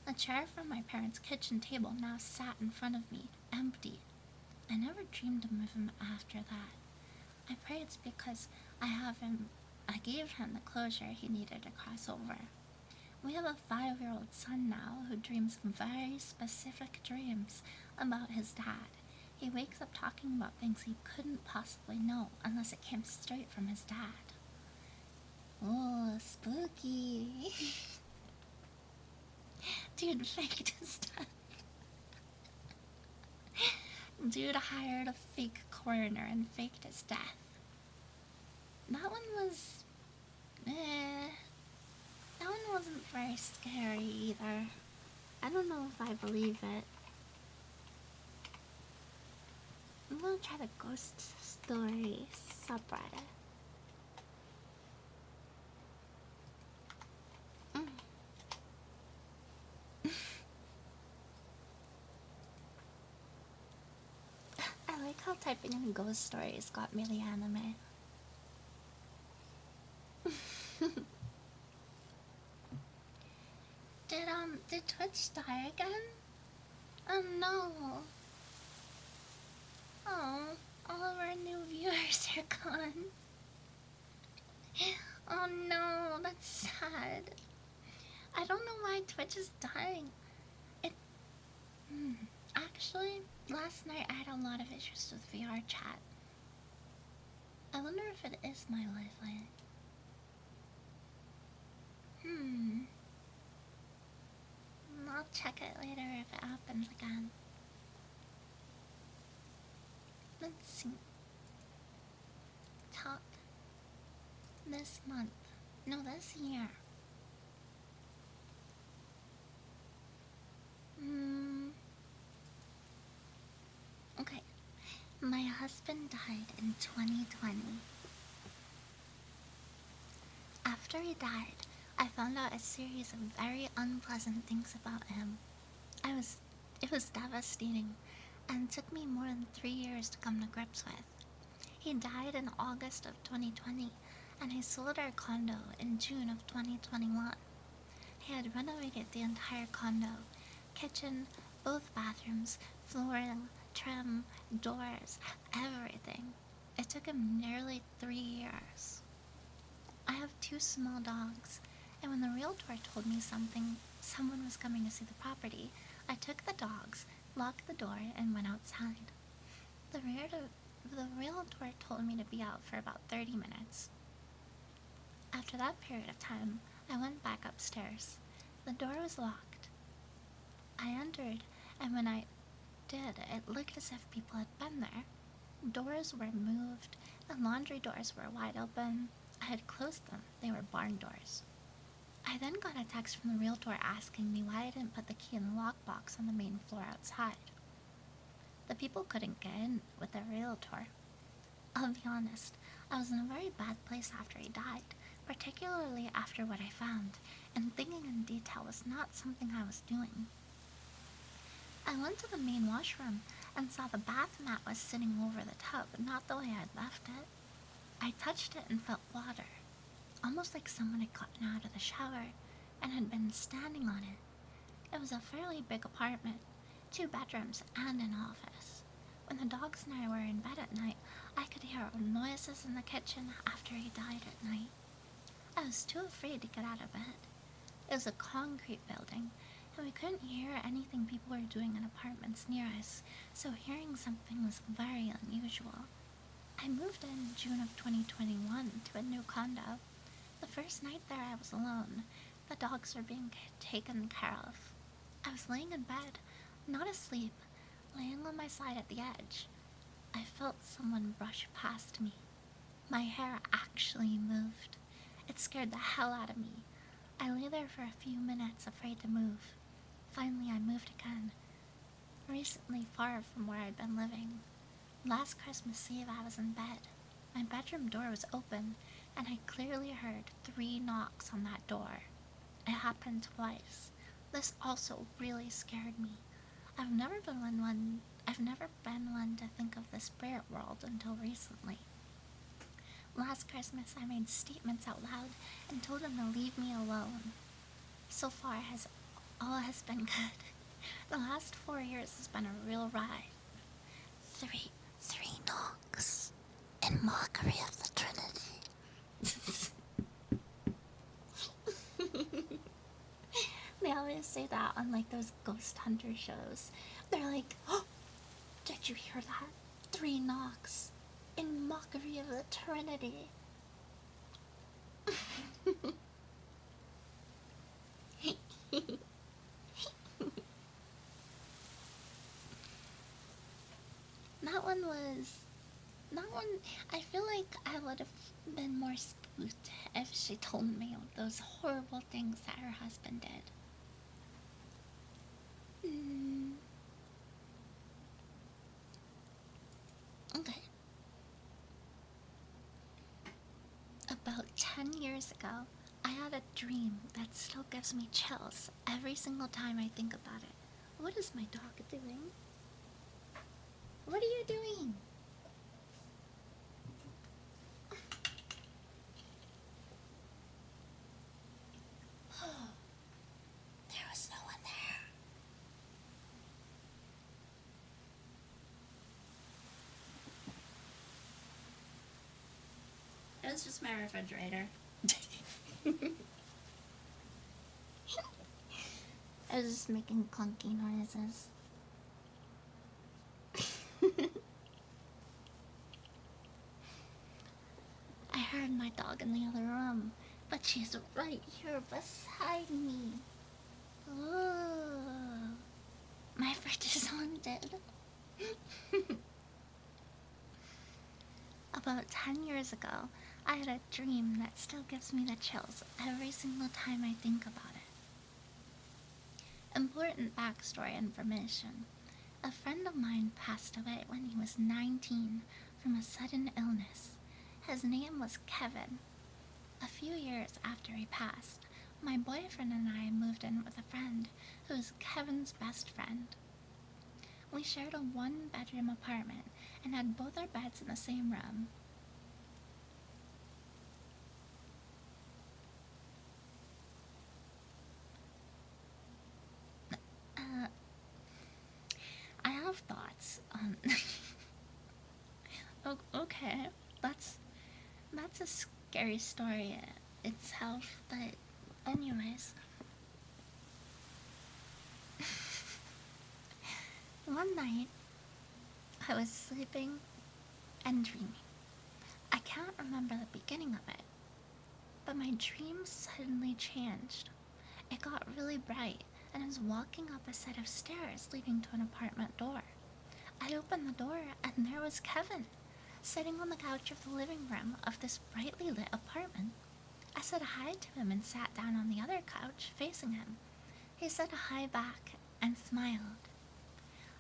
The chair from my parents' kitchen table now sat in front of me, empty. I never dreamed to move him after that. I pray it's because I gave him the closure he needed to cross over. We have a 5-year-old son now who dreams very specific dreams about his dad. He wakes up talking about things he couldn't possibly know unless it came straight from his dad. Oh, spooky. Dude faked his death. Dude hired a fake coroner and faked his death. That one was... That one wasn't very scary either. I don't know if I believe it. I'm gonna try the ghost story subreddit. I like how typing in ghost stories got me the anime. Did Twitch die again? Oh no. Oh, all of our new viewers are gone. Oh no, that's sad. I don't know why Twitch is dying. Actually, last night I had a lot of issues with VR chat. I wonder if it is my lifeline. I'll check it later if it happens again. Let's see. Top. This month. No, this year. husband died in 2020. After he died, I found out a series of very unpleasant things about him. It was devastating, and took me more than 3 years to come to grips with. He died in August of 2020, and he sold our condo in June of 2021. He had renovated the entire condo: kitchen, both bathrooms, flooring, trim, doors, everything. It took him nearly 3 years. I have two small dogs, and when the realtor told me someone was coming to see the property, I took the dogs, locked the door, and went outside. The realtor told me to be out for about 30 minutes. After that period of time, I went back upstairs. The door was locked. I entered, and when I did, it looked as if people had been there. Doors were moved, the laundry doors were wide open. I had closed them, they were barn doors. I then got a text from the realtor asking me why I didn't put the key in the lockbox on the main floor outside. The people couldn't get in with the realtor. I'll be honest, I was in a very bad place after he died, particularly after what I found, and thinking in detail was not something I was doing. I went to the main washroom and saw the bath mat was sitting over the tub, not the way I'd left it. I touched it and felt water, almost like someone had gotten out of the shower and had been standing on it. It was a fairly big apartment, 2 bedrooms and an office. When the dogs and I were in bed at night, I could hear noises in the kitchen after he died at night. I was too afraid to get out of bed. It was a concrete building, and we couldn't hear anything people were doing in apartments near us, so hearing something was very unusual. I moved in June of 2021 to a new condo. The first night there I was alone. The dogs were being taken care of. I was laying in bed, not asleep, laying on my side at the edge. I felt someone brush past me. My hair actually moved. It scared the hell out of me. I lay there for a few minutes, afraid to move. Finally, I moved again, recently far from where I'd been living. Last Christmas Eve, I was in bed. My bedroom door was open, and I clearly heard 3 knocks on that door. It happened twice. This also really scared me. I've never been one to think of the spirit world until recently. Last Christmas, I made statements out loud and told him to leave me alone. So far, all has been good. The last 4 years has been a real ride. Three knocks in mockery of the Trinity. They always say that on like those ghost hunter shows. They're like, oh, did you hear that? 3 knocks in mockery of the Trinity. That one, I feel like I would have been more spooked if she told me of those horrible things that her husband did. Okay. About 10 years ago, I had a dream that still gives me chills every single time I think about it. What is my dog doing? What are you doing? There was no one there. It was just my refrigerator. I was just making clunky noises. I heard my dog in the other room, but she's right here beside me. Ooh, my fridge is haunted. About 10 years ago, I had a dream that still gives me the chills every single time I think about it. Important backstory information. A friend of mine passed away when he was 19 from a sudden illness. His name was Kevin. A few years after he passed, my boyfriend and I moved in with a friend who was Kevin's best friend. We shared a one-bedroom apartment and had both our beds in the same room. I have thoughts. Okay, that's a scary story itself, but anyways. One night, I was sleeping and dreaming. I can't remember the beginning of it, but my dream suddenly changed. It got really bright, and I was walking up a set of stairs leading to an apartment door. I opened the door, and there was Kevin, sitting on the couch of the living room of this brightly lit apartment. I said hi to him and sat down on the other couch, facing him. He said hi back and smiled.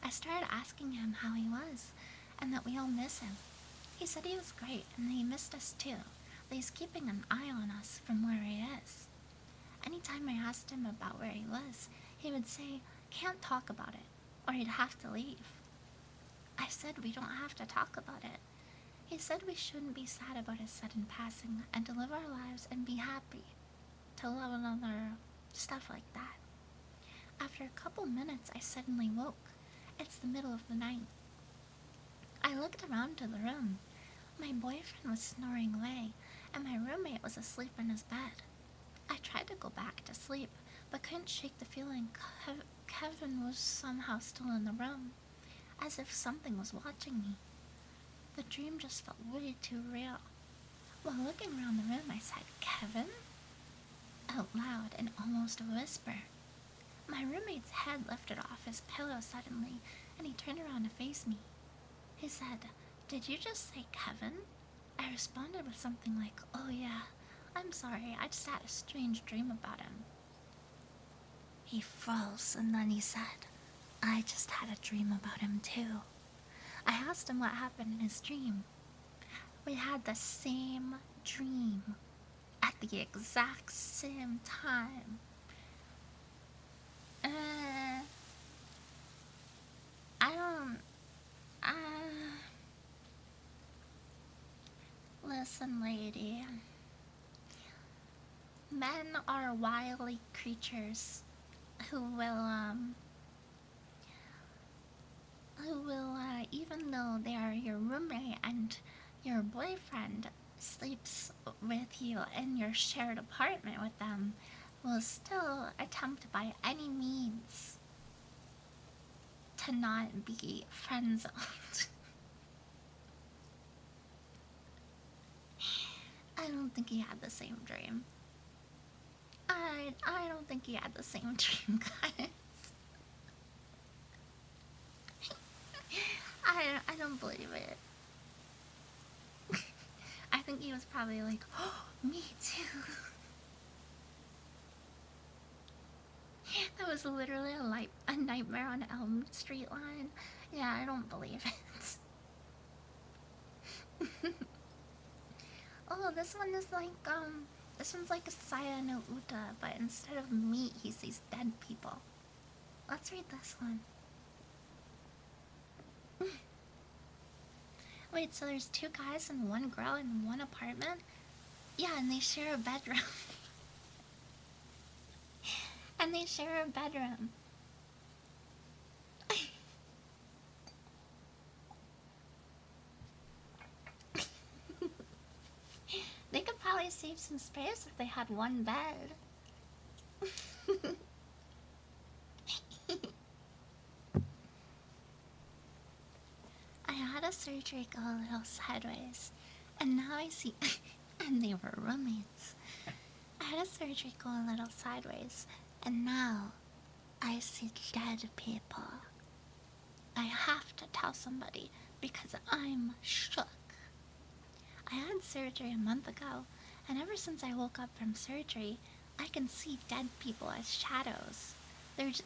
I started asking him how he was, and that we all miss him. He said he was great, and that he missed us too, that he's keeping an eye on us from where he is. Anytime I asked him about where he was, he would say, "Can't talk about it," or he'd have to leave. I said we don't have to talk about it. He said we shouldn't be sad about his sudden passing and to live our lives and be happy, to love one another, stuff like that. After a couple minutes, I suddenly woke. It's the middle of the night. I looked around to the room. My boyfriend was snoring away, and my roommate was asleep in his bed. I tried to go back to sleep, but couldn't shake the feeling Kevin was somehow still in the room, as if something was watching me. The dream just felt way too real. While looking around the room, I said, "Kevin?" out loud in almost a whisper. My roommate's head lifted off his pillow suddenly, and he turned around to face me. He said, "Did you just say Kevin?" I responded with something like, "Oh yeah, I'm sorry, I just had a strange dream about him." He froze, and then he said, "I just had a dream about him too." I asked him what happened in his dream. We had the same dream at the exact same time. I don't. Listen, lady. Men are wily creatures who will, even though they are your roommate and your boyfriend sleeps with you in your shared apartment with them, will still attempt by any means to not be friend zoned. I don't think he had the same dream. I don't think he had the same dream, guys. I don't believe it. I think he was probably like, "Oh, me too." That was literally a Nightmare on Elm Street line. Yeah, I don't believe it. Oh, this one is like, this one's like a Saya no Uta, but instead of meat, he sees dead people. Let's read this one. Wait, so there's two guys and one girl in one apartment? Yeah, and they share a bedroom. And they share a bedroom. They could probably save some space if they had one bed. I had a surgery go a little sideways, and now I see. And they were roommates. I had a surgery go a little sideways, and now I see dead people. I have to tell somebody because I'm shook. I had surgery a month ago, and ever since I woke up from surgery, I can see dead people as shadows. They're just.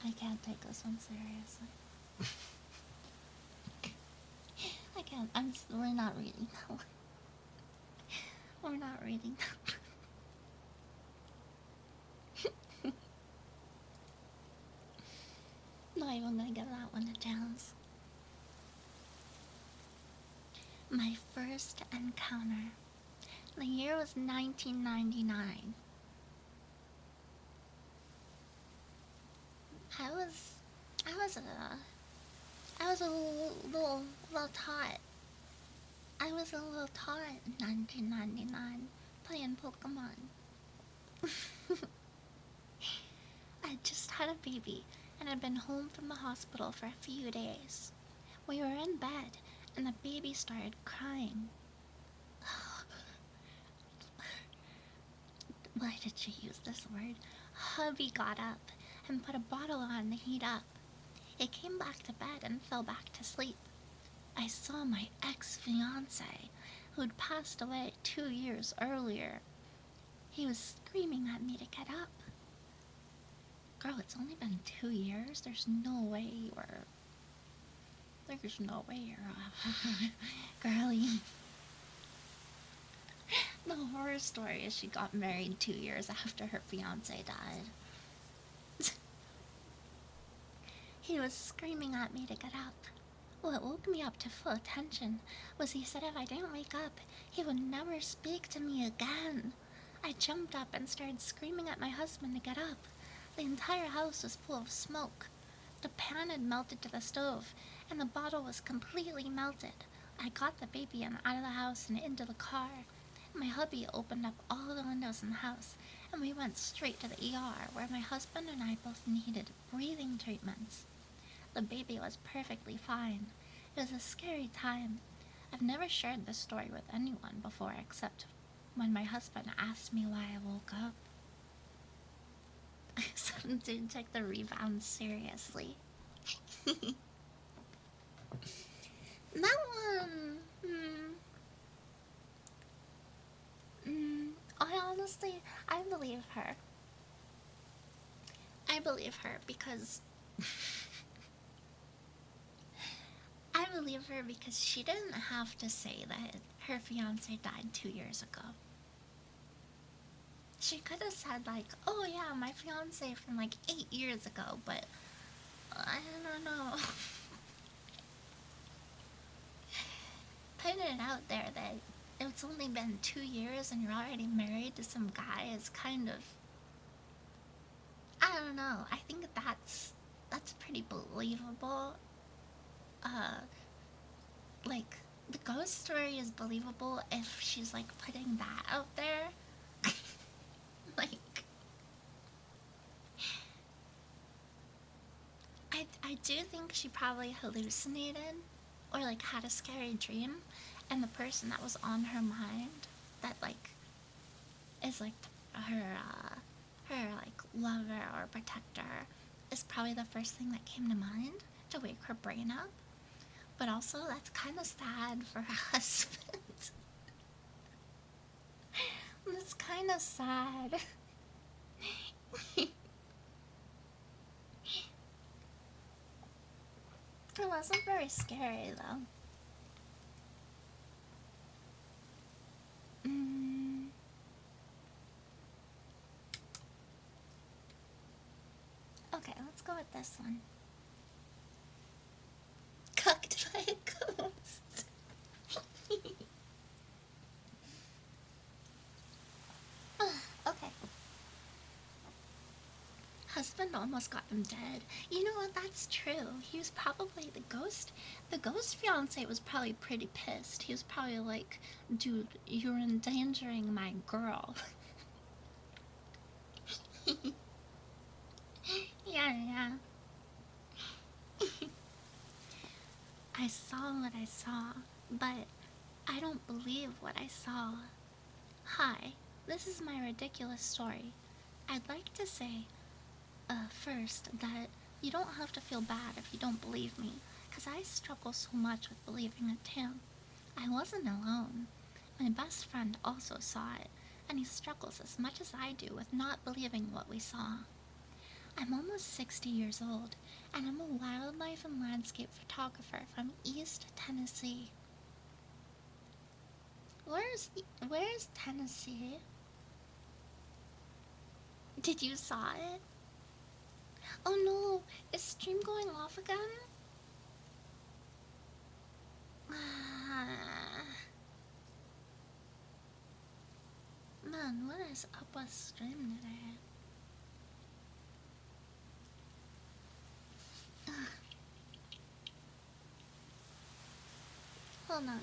I can't take this one seriously. I can't. We're not reading that one. We're not reading that one. Not even gonna give that one a chance. My first encounter. The year was 1999. I was, I was a little tot. I was a little tot in 1999 playing Pokemon. I just had a baby and had been home from the hospital for a few days. We were in bed and the baby started crying. Why did she use this word? Hubby got up and put a bottle on to heat up. It came back to bed and fell back to sleep. I saw my ex-fiance, who'd passed away 2 years earlier. He was screaming at me to get up. Girl, it's only been 2 years. There's no way you're girly. The horror story is she got married 2 years after her fiance died. He was screaming at me to get up. What woke me up to full attention was he said if I didn't wake up, he would never speak to me again. I jumped up and started screaming at my husband to get up. The entire house was full of smoke. The pan had melted to the stove, and the bottle was completely melted. I got the baby and out of the house and into the car. My hubby opened up all the windows in the house, and we went straight to the ER, where my husband and I both needed breathing treatments. The baby was perfectly fine. It was a scary time. I've never shared this story with anyone before except when my husband asked me why I woke up. So didn't take the rebound seriously. That one... I believe her. I believe her because... I believe her because she didn't have to say that her fiance died 2 years ago. She could have said like, oh yeah, my fiance from like 8 years ago, but I don't know. Putting it out there that it's only been 2 years and you're already married to some guy is kind of, I don't know. I think that's pretty believable. Like the ghost story is believable if she's like putting that out there. Like, I do think she probably hallucinated or like had a scary dream, and the person that was on her mind that like is like her like lover or protector is probably the first thing that came to mind to wake her brain up. But also that's kind of sad for her husband. That's kind of sad. It wasn't very scary though. Okay, let's go with this one. Cucked by a ghost. Okay. Husband almost got him dead. You know what? That's true. He was probably the ghost. The ghost fiance was probably pretty pissed. He was probably like, dude, you're endangering my girl. Yeah. I saw what I saw, but I don't believe what I saw. Hi, this is my ridiculous story. I'd like to say, first, that you don't have to feel bad if you don't believe me, because I struggle so much with believing it too. I wasn't alone. My best friend also saw it, and he struggles as much as I do with not believing what we saw. I'm almost 60 years old, and I'm a wildlife and landscape photographer from East Tennessee. Where's Tennessee? Did you saw it? Oh no, is stream going off again? Man, what is up with stream today? Hold on.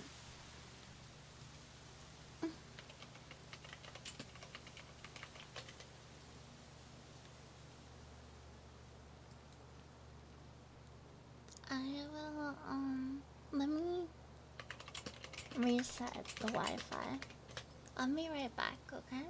I will, let me reset the Wi-Fi. I'll be right back, okay?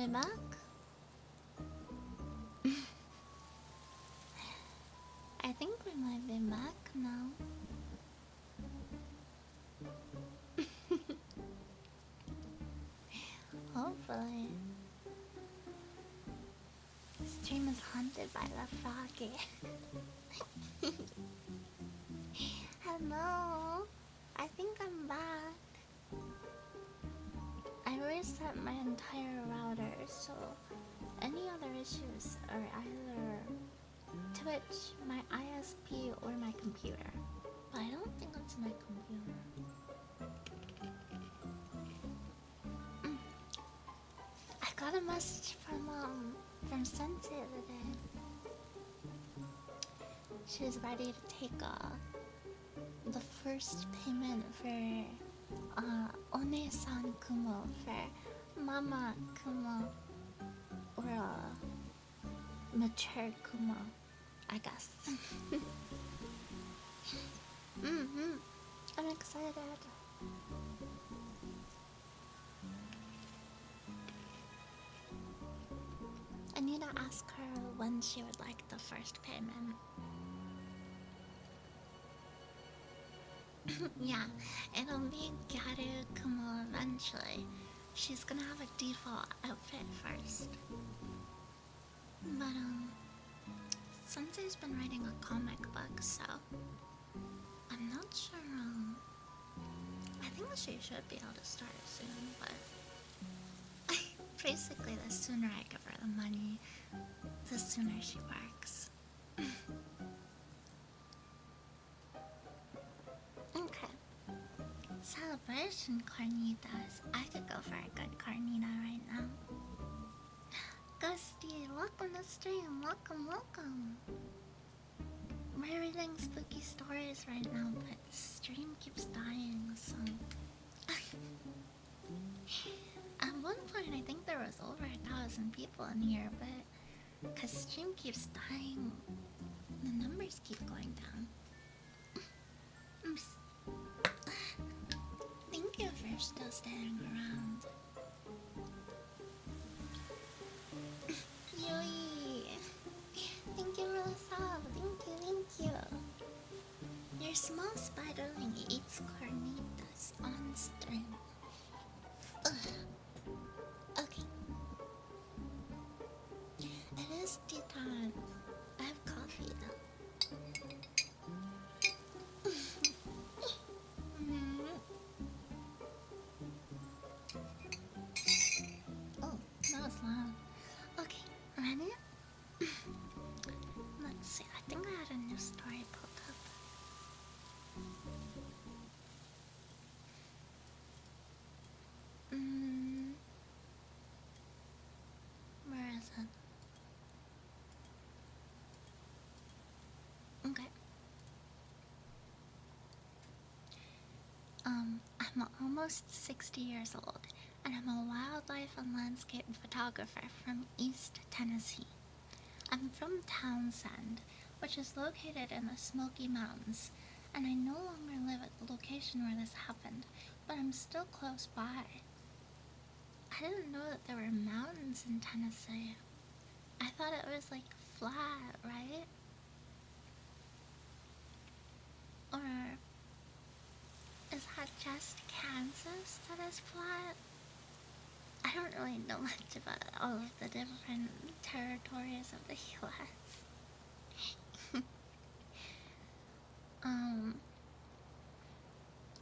we back? I think we might be back now. Hopefully. The stream is haunted by the froggy. Hello. I think I'm back. I reset my entire router, so any other issues are either Twitch, my ISP, or my computer. But I don't think it's my computer. I got a message from Sensei today. She's ready to take the first payment for One-san Kumo, for Mama Kumo, or mature Kumo, I guess. I'm excited. I need to ask her when she would like the first payment. Yeah, it'll be Gyaru Kumo eventually. She's gonna have a default outfit first. But, Sensei's been writing a comic book, so I'm not sure, I think she should be able to start it soon, but basically the sooner I give her the money, the sooner she works. Okay. Celebration carnitas. I could go for a good carnita right now. Ghosty, welcome to stream. Welcome. We're reading spooky stories right now, but the stream keeps dying, so... At one point, I think there was over 1,000 people in here, but... Cause stream keeps dying, the numbers keep going down. Oops. Thank you for still staying around. Yui! Thank you for the sub. Thank you. Your small spiderling eats carnitas on stream. Ugh. Okay. It is tea time. I have coffee though. Oh, that was loud. Okay, ready? Let's see, I think I had a new story pulled up. Where is it? Okay. I'm almost 60 years old, and I'm a wildlife and landscape photographer from East Tennessee. I'm from Townsend, which is located in the Smoky Mountains, and I no longer live at the location where this happened, but I'm still close by. I didn't know that there were mountains in Tennessee. I thought it was like flat, right? Or is that just Kansas that is flat? I don't really know much about all of the different territories of the US.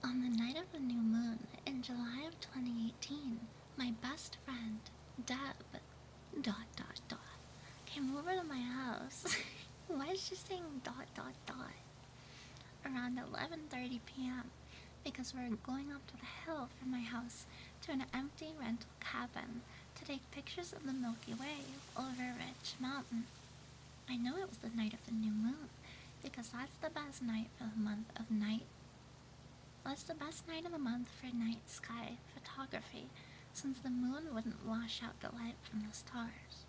On the night of the new moon in July of 2018, my best friend, Deb, came over to my house. Why is she saying ... Around 11:30 p.m. because we were going up to the hill from my house to an empty rental cabin to take pictures of the Milky Way over Ridge Mountain. I know it was the night of the new moon because that's the best night for the month of night. That's the best night of the month for night sky photography, since the moon wouldn't wash out the light from the stars.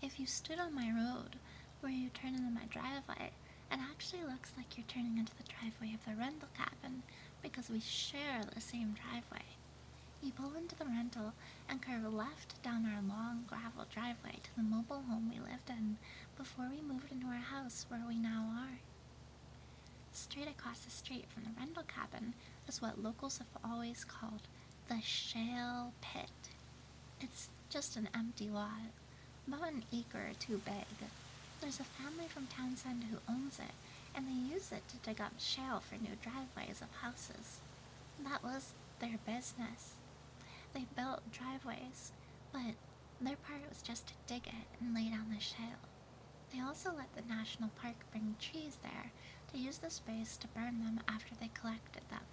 If you stood on my road, where you turn into my driveway, it actually looks like you're turning into the driveway of the rental cabin because we share the same driveway. We pull into the rental and curve left down our long gravel driveway to the mobile home we lived in before we moved into our house where we now are. Straight across the street from the rental cabin is what locals have always called the shale pit. It's just an empty lot, about an acre or two big. There's a family from Townsend who owns it, and they use it to dig up shale for new driveways of houses. That was their business. They built driveways, but their part was just to dig it and lay down the shale. They also let the national park bring trees there to use the space to burn them after they collected them.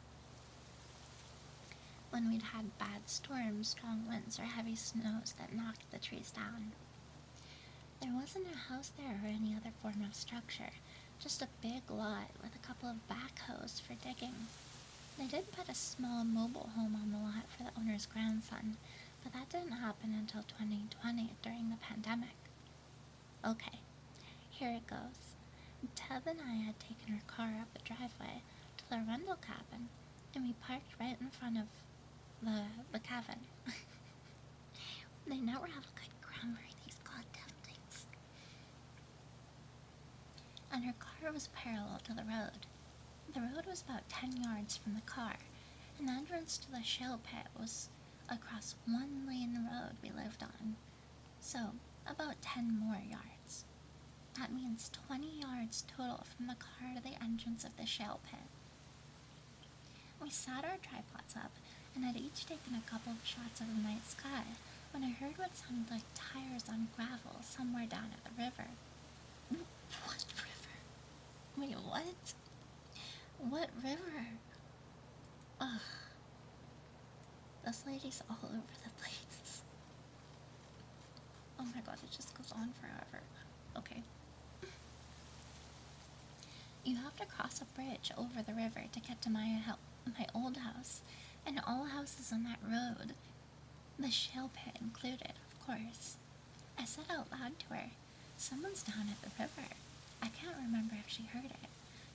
When we'd had bad storms, strong winds, or heavy snows that knocked the trees down. There wasn't a house there or any other form of structure, just a big lot with a couple of backhoes for digging. They did put a small mobile home on the lot for the owner's grandson, but that didn't happen until 2020 during the pandemic. Okay, here it goes. Deb and I had taken our car up the driveway to the rental cabin, and we parked right in front of the cabin. They never have a good grammar, these goddamn things. And her car was parallel to the road. The road was about 10 yards from the car, and the entrance to the shale pit was across one lane road we lived on, so about 10 more yards. That means 20 yards total from the car to the entrance of the shale pit. We sat our tripods up and had each taken a couple of shots of the night sky when I heard what sounded like tires on gravel somewhere down at the river. What river? Wait, what? What river? Ugh. This lady's all over the place. Oh my god, it just goes on forever. Okay. You have to cross a bridge over the river to get to my old house, and all houses on that road, the shale pit included, of course. I said out loud to her, "Someone's down at the river." I can't remember if she heard it.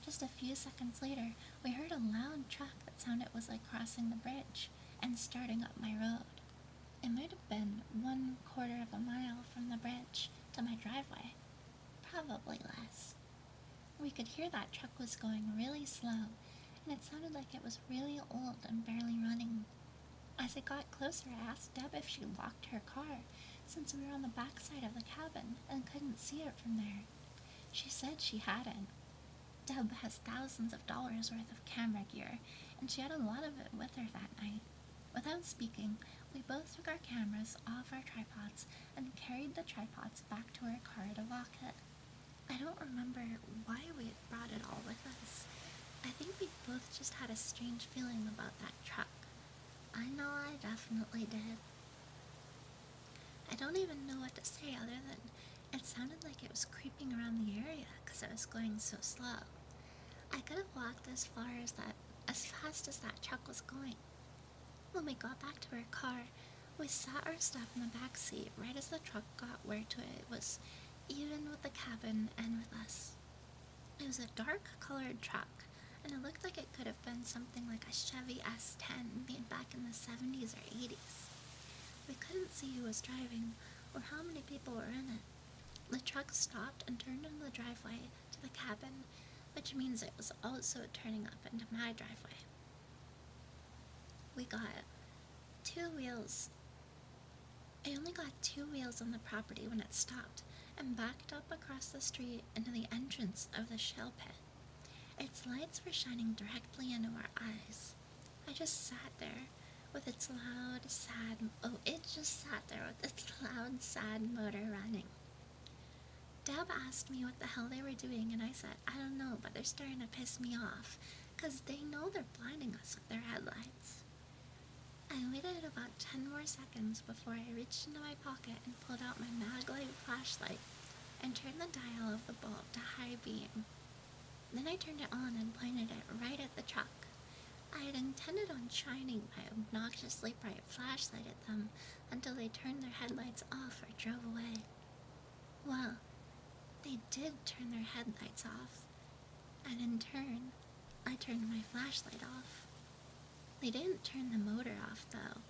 Just a few seconds later, we heard a loud truck that sounded was like crossing the bridge and starting up my road. It might have been 1/4 of a mile from the bridge to my driveway. Probably less. We could hear that truck was going really slow, and it sounded like it was really old and barely running. As it got closer, I asked Deb if she locked her car, since we were on the back side of the cabin and couldn't see it from there. She said she hadn't. Deb has thousands of dollars worth of camera gear, and she had a lot of it with her that night. Without speaking, we both took our cameras off our tripods and carried the tripods back to our car to lock it. I don't remember why we had brought it all with us. I think we both just had a strange feeling about that truck. I know I definitely did. I don't even know what to say other than it sounded like it was creeping around the area because it was going so slow. I could have walked as fast as that truck was going. When we got back to our car, we sat our stuff in the back seat right as the truck got where to it was even with the cabin and with us. It was a dark-colored truck, and it looked like it could have been something like a Chevy S10 made back in the 70s or 80s. We couldn't see who was driving or how many people were in it. The truck stopped and turned into the driveway to the cabin, which means it was also turning up into my driveway. We got 2 wheels. I only got 2 wheels on the property when it stopped and backed up across the street into the entrance of the shale pit. Its lights were shining directly into our eyes. I just sat there with its loud, sad motor running. Deb asked me what the hell they were doing, and I said, I don't know, but they're starting to piss me off, 'cause they know they're blinding us with their headlights. I waited about 10 more seconds before I reached into my pocket and pulled out my Maglite flashlight and turned the dial of the bulb to high beam. Then I turned it on and pointed it right at the truck. I had intended on shining my obnoxiously bright flashlight at them until they turned their headlights off or drove away. Well, they did turn their headlights off, and in turn, I turned my flashlight off. They didn't turn the motor off, though.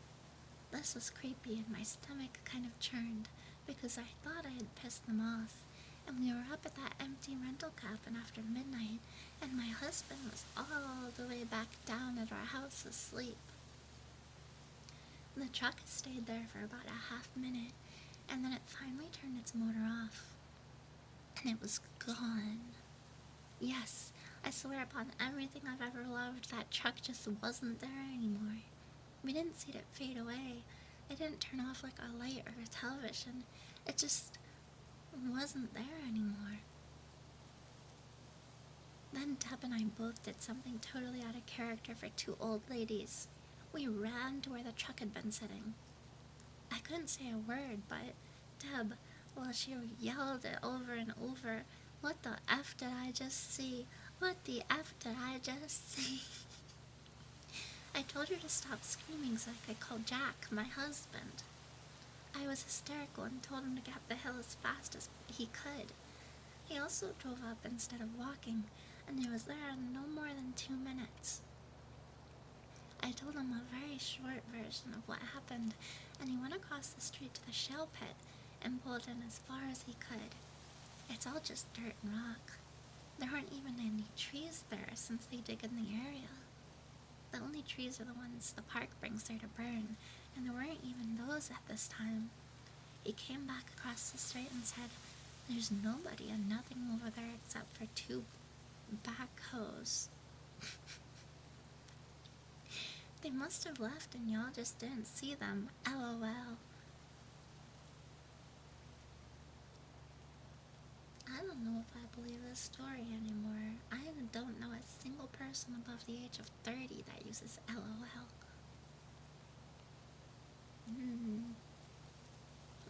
This was creepy and my stomach kind of churned because I thought I had pissed them off. And we were up at that empty rental cabin after midnight, and my husband was all the way back down at our house asleep. The truck stayed there for about a half minute, and then it finally turned its motor off. And it was gone. Yes, I swear upon everything I've ever loved, that truck just wasn't there anymore. We didn't see it fade away. It didn't turn off like a light or a television. It just wasn't there anymore. Then Deb and I both did something totally out of character for two old ladies. We ran to where the truck had been sitting. I couldn't say a word, but Deb, well, she yelled it over and over. What the F did I just see? What the F did I just see? I told her to stop screaming so I could call Jack, my husband. I was hysterical and told him to get up the hill as fast as he could. He also drove up instead of walking, and he was there in no more than 2 minutes. I told him a very short version of what happened, and he went across the street to the shell pit and pulled in as far as he could. It's all just dirt and rock. There aren't even any trees there since they dig in the area. The only trees are the ones the park brings there to burn, and there weren't even those at this time. He came back across the street and said, "There's nobody and nothing over there except for 2 backhoes." They must have left and y'all just didn't see them. LOL. I don't know if I believe this story anymore. I don't know a single person above the age of 30 that uses LOL.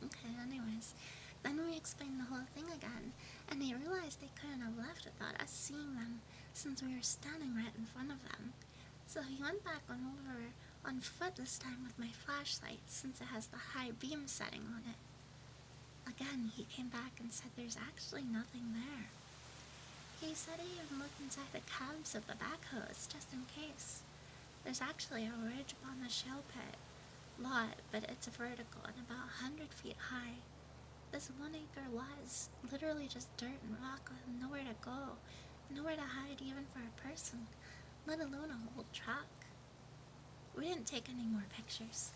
Okay, anyways. Then we explained the whole thing again, and they realized they couldn't have left without us seeing them, since we were standing right in front of them. So he went back on over on foot this time with my flashlight, since it has the high beam setting on it. Again, he came back and said there's actually nothing there. He said he even looked inside the cabs of the backhoes, just in case. There's actually a ridge upon the shell pit lot, but it's vertical and about 100 feet high. This 1 acre was literally just dirt and rock with nowhere to go, nowhere to hide even for a person, let alone a whole truck. We didn't take any more pictures.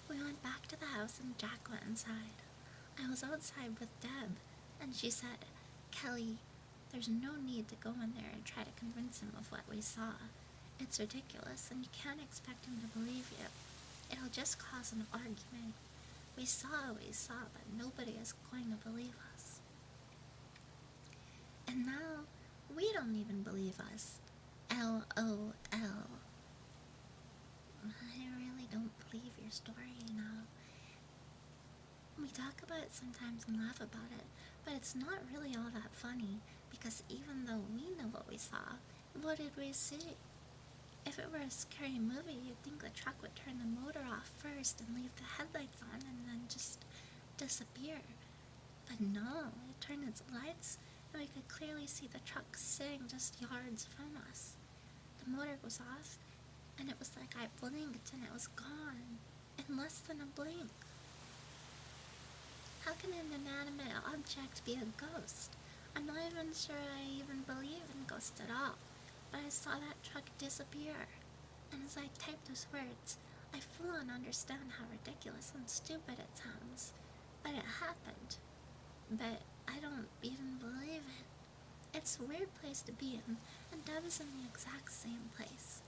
We went back to the house and Jack went inside. I was outside with Deb, and she said, "Kelly, there's no need to go in there and try to convince him of what we saw. It's ridiculous, and you can't expect him to believe you. It'll just cause an argument. We saw what we saw, but nobody is going to believe us." And now, we don't even believe us. LOL. I really don't believe your story, you know. We talk about it sometimes and laugh about it, but it's not really all that funny, because even though we know what we saw, what did we see? If it were a scary movie, you'd think the truck would turn the motor off first and leave the headlights on and then just disappear. But no, it turned its lights and we could clearly see the truck sitting just yards from us. The motor was off, and it was like I blinked and it was gone in less than a blink. How can an inanimate object be a ghost? I'm not even sure I even believe in ghosts at all, but I saw that truck disappear, and as I typed those words, I full on understand how ridiculous and stupid it sounds, but it happened. But I don't even believe it. It's a weird place to be in, and Deb is in the exact same place.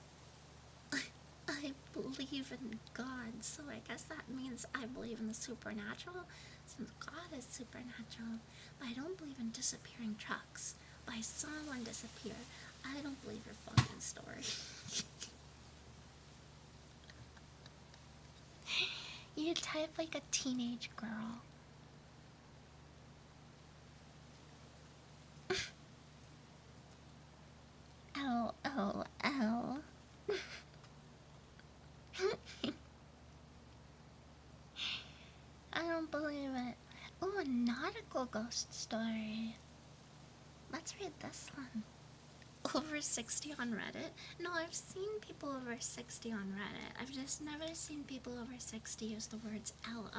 I believe in God, so I guess that means I believe in the supernatural, since God is supernatural. But I don't believe in disappearing trucks. But I saw one disappear. I don't believe your fucking story. You type like a teenage girl. LOL. I don't believe it. Oh, a nautical ghost story. Let's read this one. Over 60 on Reddit? No, I've seen people over 60 on Reddit. I've just never seen people over 60 use the words LOL.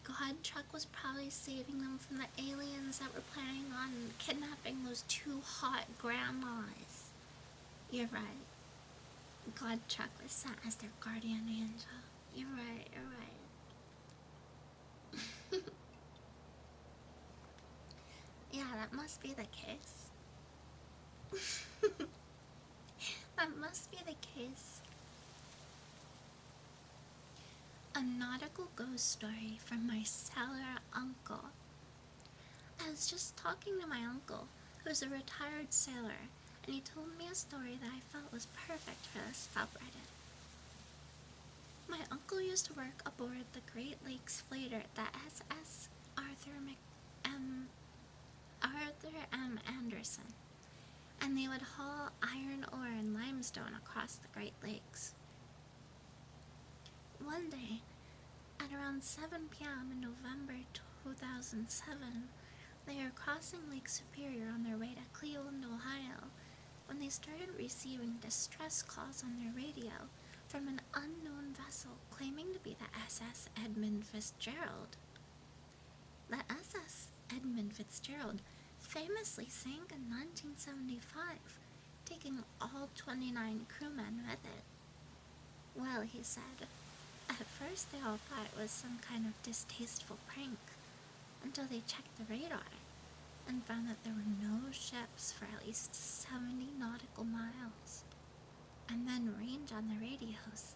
God Truck was probably saving them from the aliens that were planning on kidnapping those two hot grandmas. You're right. God Truck was sent as their guardian angel. You're right, you're right. Yeah, that must be the case. That must be the case. A nautical ghost story from my sailor uncle. I was just talking to my uncle, who's a retired sailor, and he told me a story that I felt was perfect for this subreddit. My uncle used to work aboard the Great Lakes freighter, the SS Arthur M. Anderson, and they would haul iron ore and limestone across the Great Lakes. One day, at around 7 p.m. in November 2007, they were crossing Lake Superior on their way to Cleveland, Ohio, when they started receiving distress calls on their radio from an unknown vessel claiming to be the SS Edmund Fitzgerald. The SS Edmund Fitzgerald famously sank in 1975, taking all 29 crewmen with it. Well, he said, at first they all thought it was some kind of distasteful prank, until they checked the radar and found that there were no ships for at least 70 nautical miles. And then range on the radios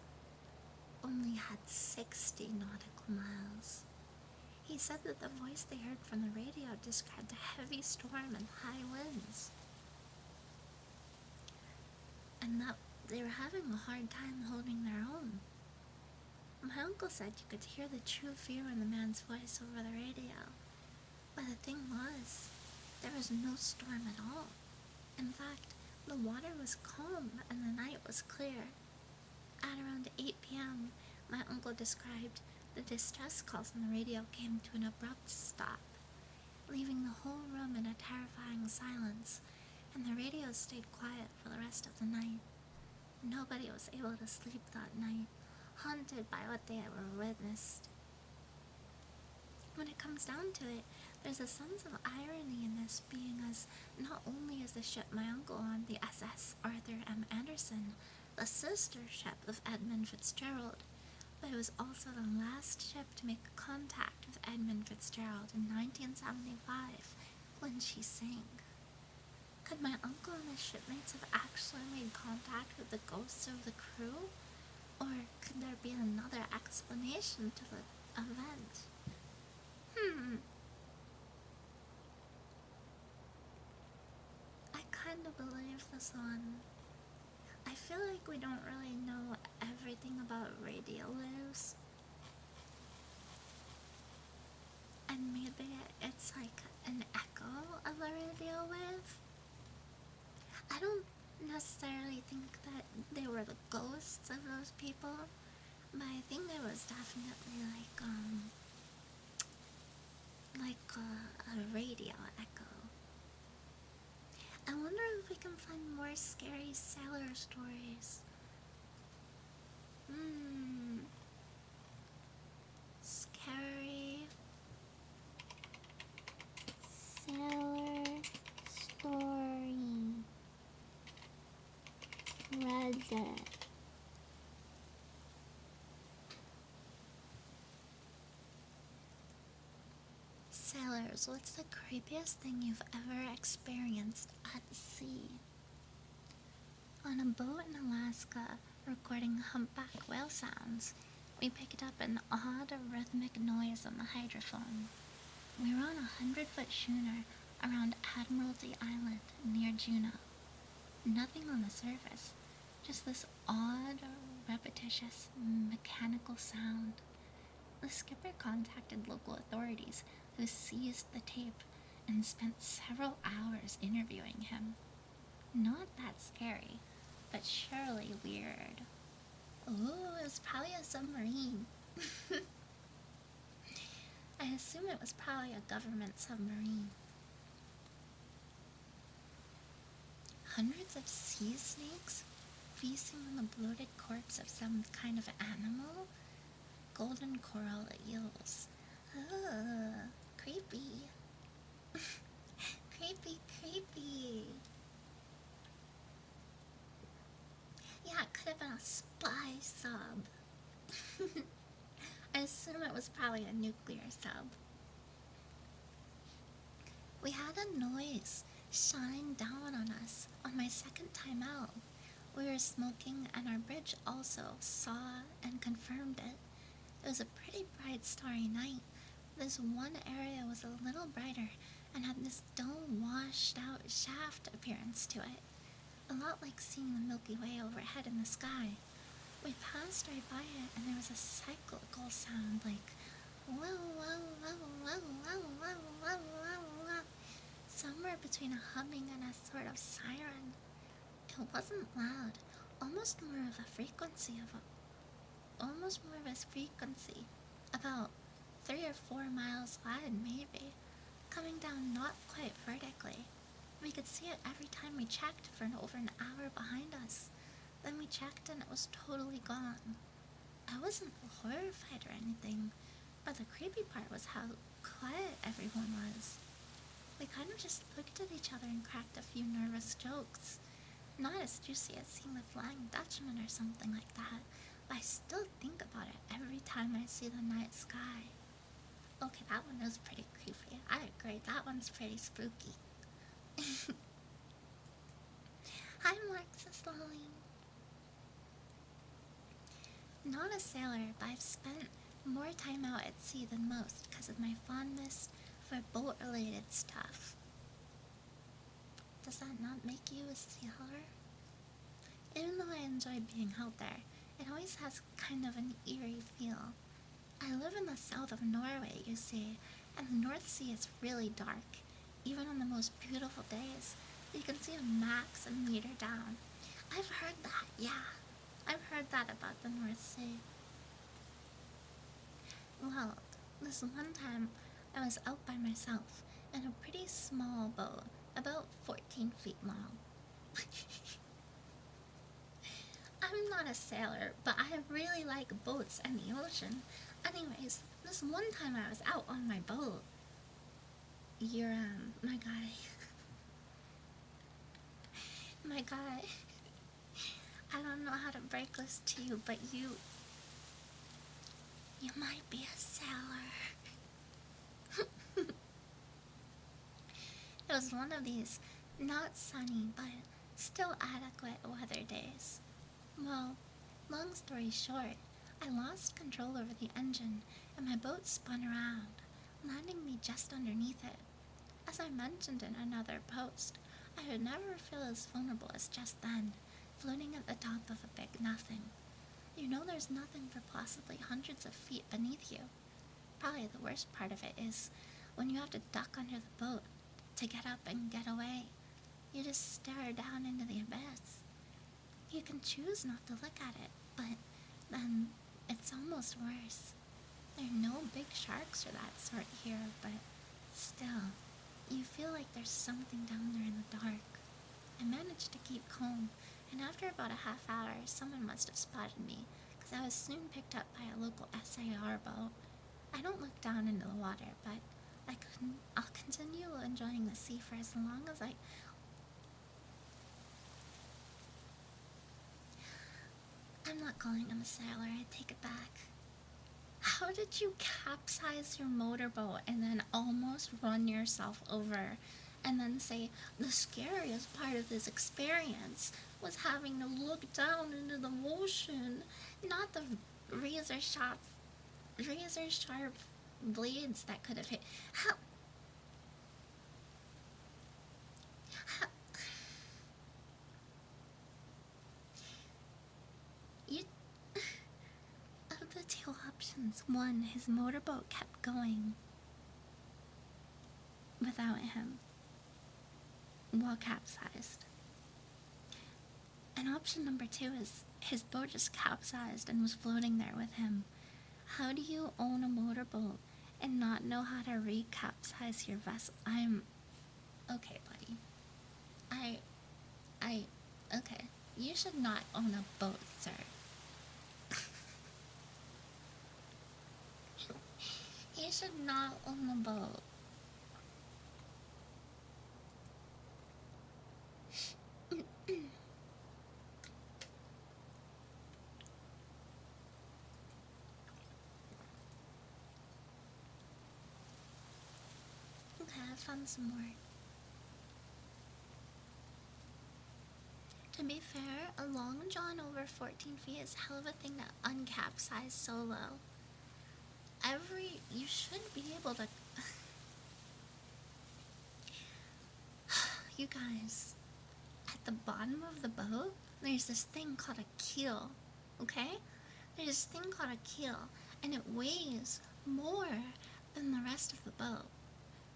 only had 60 nautical miles. He said that the voice they heard from the radio described a heavy storm and high winds, and that they were having a hard time holding their own. My uncle said you could hear the true fear in the man's voice over the radio, but the thing was, there was no storm at all. In fact, the water was calm and the night was clear. At around 8 p.m., my uncle described the distress calls on the radio came to an abrupt stop, leaving the whole room in a terrifying silence, and the radio stayed quiet for the rest of the night. Nobody was able to sleep that night, haunted by what they had witnessed. When it comes down to it, there's a sense of irony in this, being as not only is the ship my uncle on, the SS Arthur M. Anderson, the sister ship of Edmund Fitzgerald, but it was also the last ship to make contact with Edmund Fitzgerald in 1975 when she sank. Could my uncle and his shipmates have actually made contact with the ghosts of the crew? Or could there be another explanation to the event? I kind of believe this one. I feel like we don't really know everything about radio waves. And maybe it's like an echo of a radio wave. I don't necessarily think that they were the ghosts of those people, but I think it was definitely like a radio echo. I wonder if we can find more scary sailor stories. Scary sailor story. Reddit. Sailors, what's the creepiest thing you've ever experienced at sea? On a boat in Alaska, recording humpback whale sounds, we picked up an odd rhythmic noise on the hydrophone. We were on a 100-foot schooner around Admiralty Island near Juneau. Nothing on the surface, just this odd, repetitious, mechanical sound. The skipper contacted local authorities, who seized the tape and spent several hours interviewing him. Not that scary, but surely weird. Ooh, it was probably a submarine. I assume it was probably a government submarine. Hundreds of sea snakes feasting on the bloated corpse of some kind of animal? Golden coral eels. Ugh, creepy. Creepy, creepy. Yeah, it could have been a spy sub. I assume it was probably a nuclear sub. We had a noise shine down on us on my second time out. We were smoking, and our bridge also saw and confirmed it. It was a pretty bright, starry night. This one area was a little brighter and had this dull, washed out shaft appearance to it, a lot like seeing the Milky Way overhead in the sky. We passed right by it, and there was a cyclical sound like wow, wow, wow, wow, wow, wow, wow, wow, wow, somewhere between a humming and a sort of siren. It wasn't loud, almost more of a frequency, about 3 or 4 miles wide, maybe, coming down not quite vertically. We could see it every time we checked for over an hour behind us. Then we checked and it was totally gone. I wasn't horrified or anything, but the creepy part was how quiet everyone was. We kind of just looked at each other and cracked a few nervous jokes. Not as juicy as seeing the Flying Dutchman or something like that, but I still think about it every time I see the night sky. Okay, that one was pretty creepy. I agree, that one's pretty spooky. Hi, Marxist Lolly. Not a sailor, but I've spent more time out at sea than most because of my fondness for boat-related stuff. Does that not make you a sailor? Even though I enjoy being out there, it always has kind of an eerie feel. I live in the south of Norway, you see, and the North Sea is really dark. Even on the most beautiful days, you can see a max a meter down. I've heard that, yeah. I've heard that about the North Sea. Well, this one time I was out by myself in a pretty small boat, about 14 feet long. I'm not a sailor, but I really like boats and the ocean. Anyways, this one time I was out on my boat. You're, my guy. My guy. I don't know how to break this to you, but you might be a sailor. It was one of these not sunny but still adequate weather days. Well, long story short, I lost control over the engine and my boat spun around, landing me just underneath it. As I mentioned in another post, I would never feel as vulnerable as just then, floating at the top of a big nothing. You know there's nothing for possibly hundreds of feet beneath you. Probably the worst part of it is when you have to duck under the boat to get up and get away. You just stare down into the abyss. You can choose not to look at it, but then it's almost worse. There are no big sharks or that sort here, but still, you feel like there's something down there in the dark. I managed to keep calm, and after about a half hour, someone must have spotted me, because I was soon picked up by a local SAR boat. I don't look down into the water, but I'll continue enjoying the sea for as long as I'm not calling him a sailor, I take it back. How did you capsize your motorboat and then almost run yourself over and then say the scariest part of this experience was having to look down into the ocean, not the razor sharp blades that could have hit? How you Of the two options, one, his motorboat kept going without him while capsized. And option number two is his boat just capsized and was floating there with him. How do you own a motorboat and not know how to recapsize your vessel. Okay, buddy. I okay. You should not own a boat, sir. You should not own a boat. Okay, I found some more. To be fair, a long john over 14 feet is hell of a thing to uncapsize solo. You should be able to. You guys, at the bottom of the boat, there's this thing called a keel, okay? There's this thing called a keel, and it weighs more than the rest of the boat.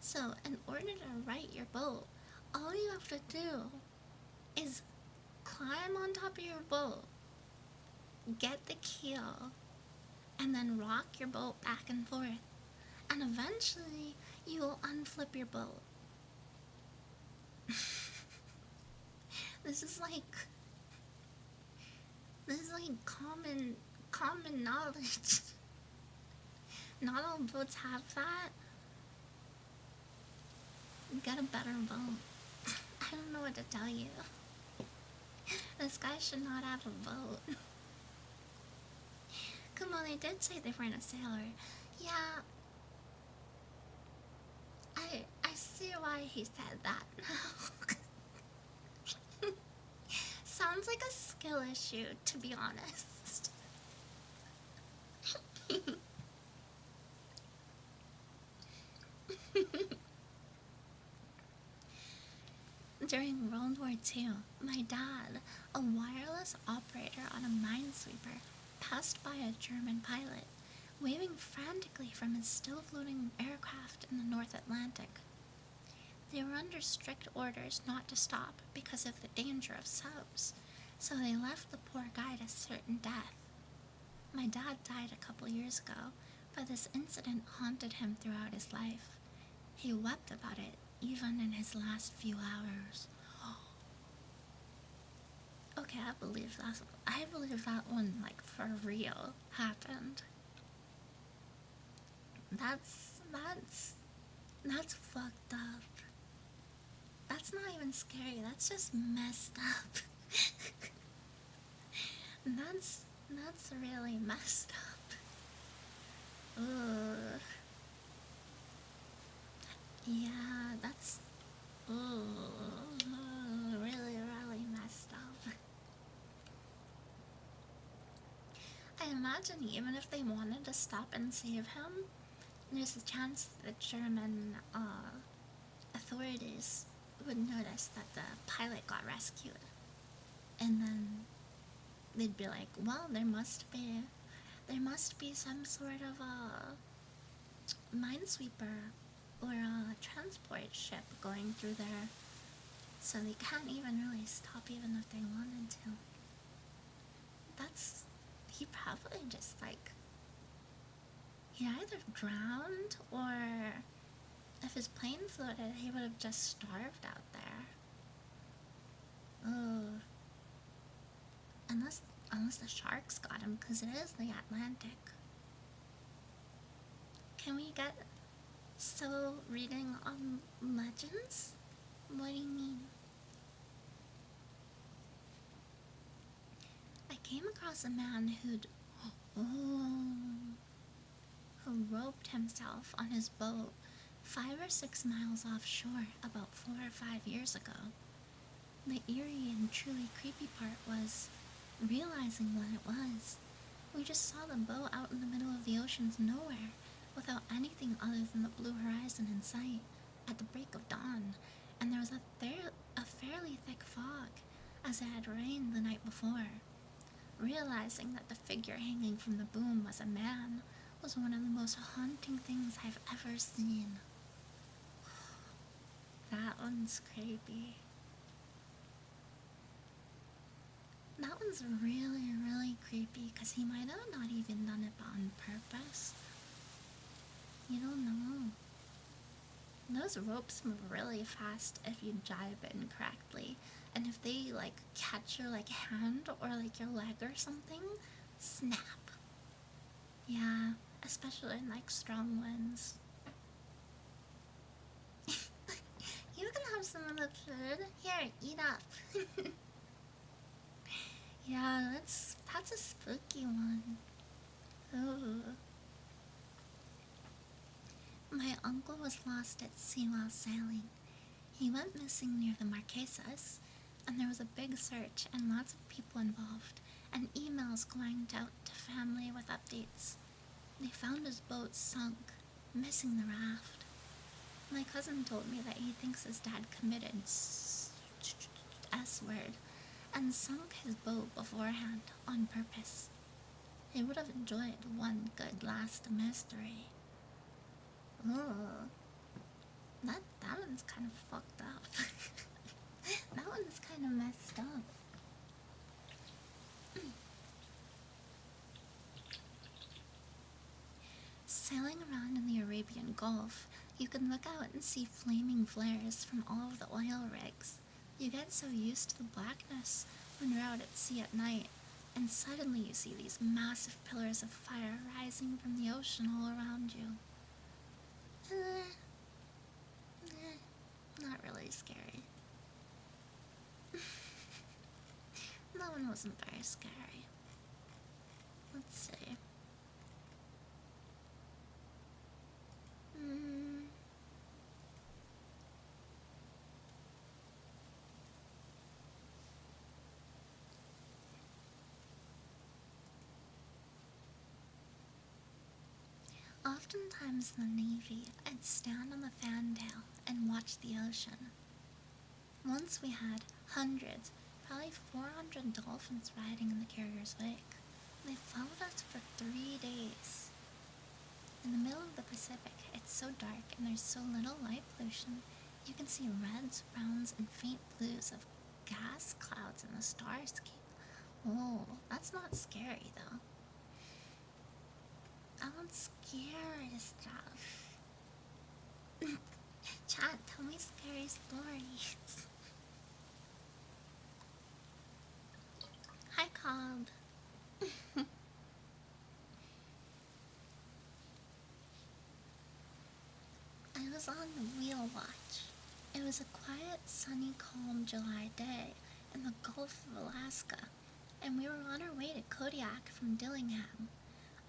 So, in order to right your boat, all you have to do is climb on top of your boat, get the keel, and then rock your boat back and forth. And eventually, you will unflip your boat. This is like common knowledge. Not all boats have that. Get a better boat. I don't know what to tell you. This guy should not have a boat. Kumo, they did say they weren't a sailor. Yeah. I see why he said that now. Sounds like a skill issue, to be honest. During World War II, my dad, a wireless operator on a minesweeper, passed by a German pilot, waving frantically from his still floating aircraft in the North Atlantic. They were under strict orders not to stop because of the danger of subs, so they left the poor guy to certain death. My dad died a couple years ago, but this incident haunted him throughout his life. He wept about it, even in his last few hours. Okay, I believe that one, like, for real, happened. That's fucked up. That's not even scary, that's just messed up. That's really messed up. Ugh. Yeah, that's really, really messed up. I imagine even if they wanted to stop and save him, there's a chance the German authorities would notice that the pilot got rescued. And then they'd be like, well, there must be some sort of a minesweeper or a transport ship going through there. So they can't even really stop even if they wanted to. He probably just, like, he either drowned or if his plane floated, he would have just starved out there. Ugh. Unless the sharks got him, because it is the Atlantic. Can we get reading on legends? What do you mean? I came across a man who roped himself on his boat 5 or 6 miles offshore about 4 or 5 years ago. The eerie and truly creepy part was realizing what it was. We just saw the boat out in the middle of the ocean's nowhere, without anything other than the blue horizon in sight, at the break of dawn, and there was a fairly thick fog, as it had rained the night before. Realizing that the figure hanging from the boom was a man was one of the most haunting things I've ever seen. That one's creepy. That one's really, really creepy, because he might have not even done it on purpose. You don't those ropes move really fast if you jibe in correctly. And if they like catch your like hand or like your leg or something, snap. Yeah, especially in like strong winds. You can have some of the food. Here, eat up. Yeah, that's a spooky one. Ooh. My uncle was lost at sea while sailing. He went missing near the Marquesas, and there was a big search and lots of people involved, and emails going out to family with updates. They found his boat sunk, missing the raft. My cousin told me that he thinks his dad committed S word and sunk his boat beforehand on purpose. He would have enjoyed one good last mystery. Ugh. That one's kind of fucked up. That one's kind of messed up. Sailing around in the Arabian Gulf, you can look out and see flaming flares from all of the oil rigs. You get so used to the blackness when you're out at sea at night, and suddenly you see these massive pillars of fire rising from the ocean all around you. Not really scary. That one wasn't very scary. Let's see. Oftentimes in the Navy, I'd stand on the fantail and watch the ocean. Once we had hundreds, probably 400 dolphins riding in the carrier's wake. They followed us for 3 days. In the middle of the Pacific, it's so dark and there's so little light pollution, you can see reds, browns, and faint blues of gas clouds in the starscape. Oh, that's not scary though. I want scary stuff. Chat, tell me scary stories. Hi, Cobb. I was on the wheel watch. It was a quiet, sunny, calm July day in the Gulf of Alaska, and we were on our way to Kodiak from Dillingham.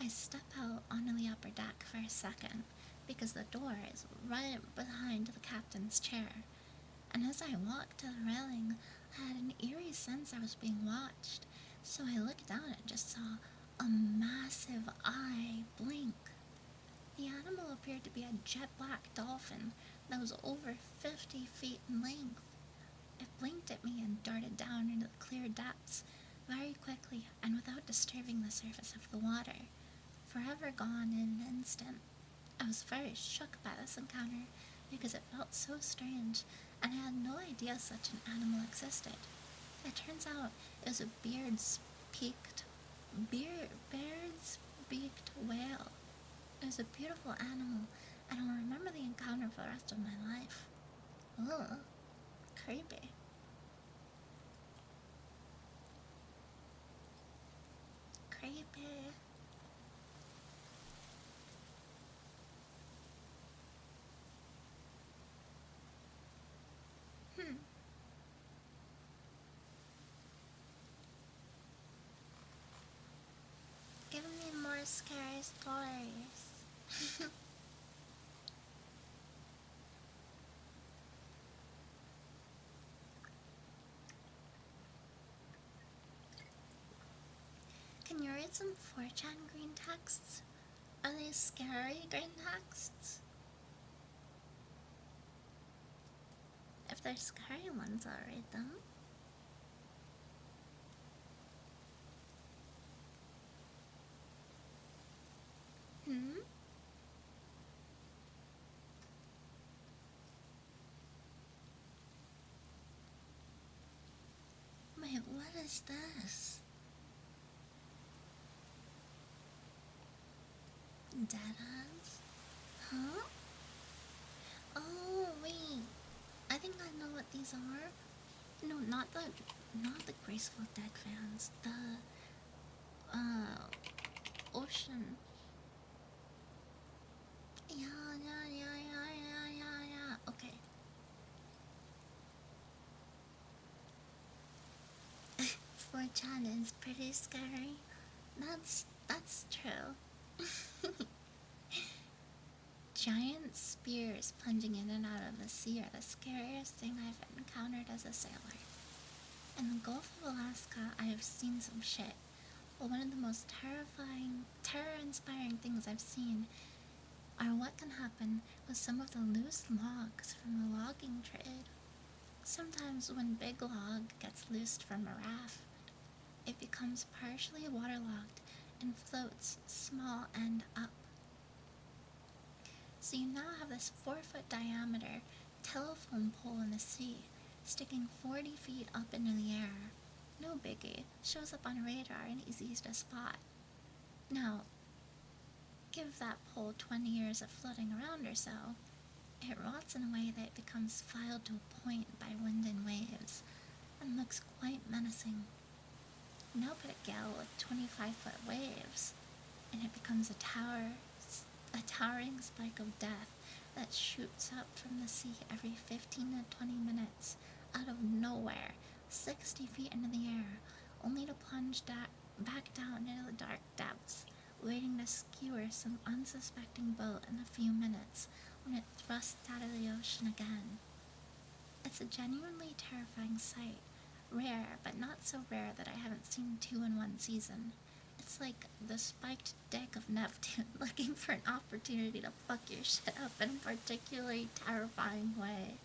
I step out onto the upper deck for a second, because the door is right behind the captain's chair, and as I walked to the railing, I had an eerie sense I was being watched, so I looked down and just saw a massive eye blink. The animal appeared to be a jet black dolphin that was over 50 feet in length. It blinked at me and darted down into the clear depths very quickly and without disturbing the surface of the water, forever gone in an instant. I was very shook by this encounter because it felt so strange, and I had no idea such an animal existed. It turns out it was a beard's-beaked whale. It was a beautiful animal, and I'll remember the encounter for the rest of my life. Ugh, creepy. Creepy. Give me more scary stories. Can you read some 4chan green texts? Are they scary green texts? If they're scary ones, I'll read them. Wait, what is this? Dead ends? Huh? Oh, what these are? No, not the Graceful Dead fans. The ocean. Yeah. Okay. 4chan is pretty scary. That's true. Giant spears plunging in and out of the sea are the scariest thing I've encountered as a sailor. In the Gulf of Alaska, I have seen some shit. But one of the most terror-inspiring things I've seen are what can happen with some of the loose logs from the logging trade. Sometimes when big log gets loosed from a raft, it becomes partially waterlogged and floats small end up. So you now have this 4-foot diameter telephone pole in the sea, sticking 40 feet up into the air. No biggie, shows up on radar and easy to spot. Now, give that pole 20 years of floating around or so, it rots in a way that it becomes filed to a point by wind and waves, and looks quite menacing. Now put a gale with 25-foot waves, and it becomes a towering spike of death that shoots up from the sea every 15 to 20 minutes, out of nowhere, 60 feet into the air, only to plunge back down into the dark depths, waiting to skewer some unsuspecting boat in a few minutes when it thrusts out of the ocean again. It's a genuinely terrifying sight, rare, but not so rare that I haven't seen 2 in one season. It's like the spiked dick of Neptune looking for an opportunity to fuck your shit up in a particularly terrifying way.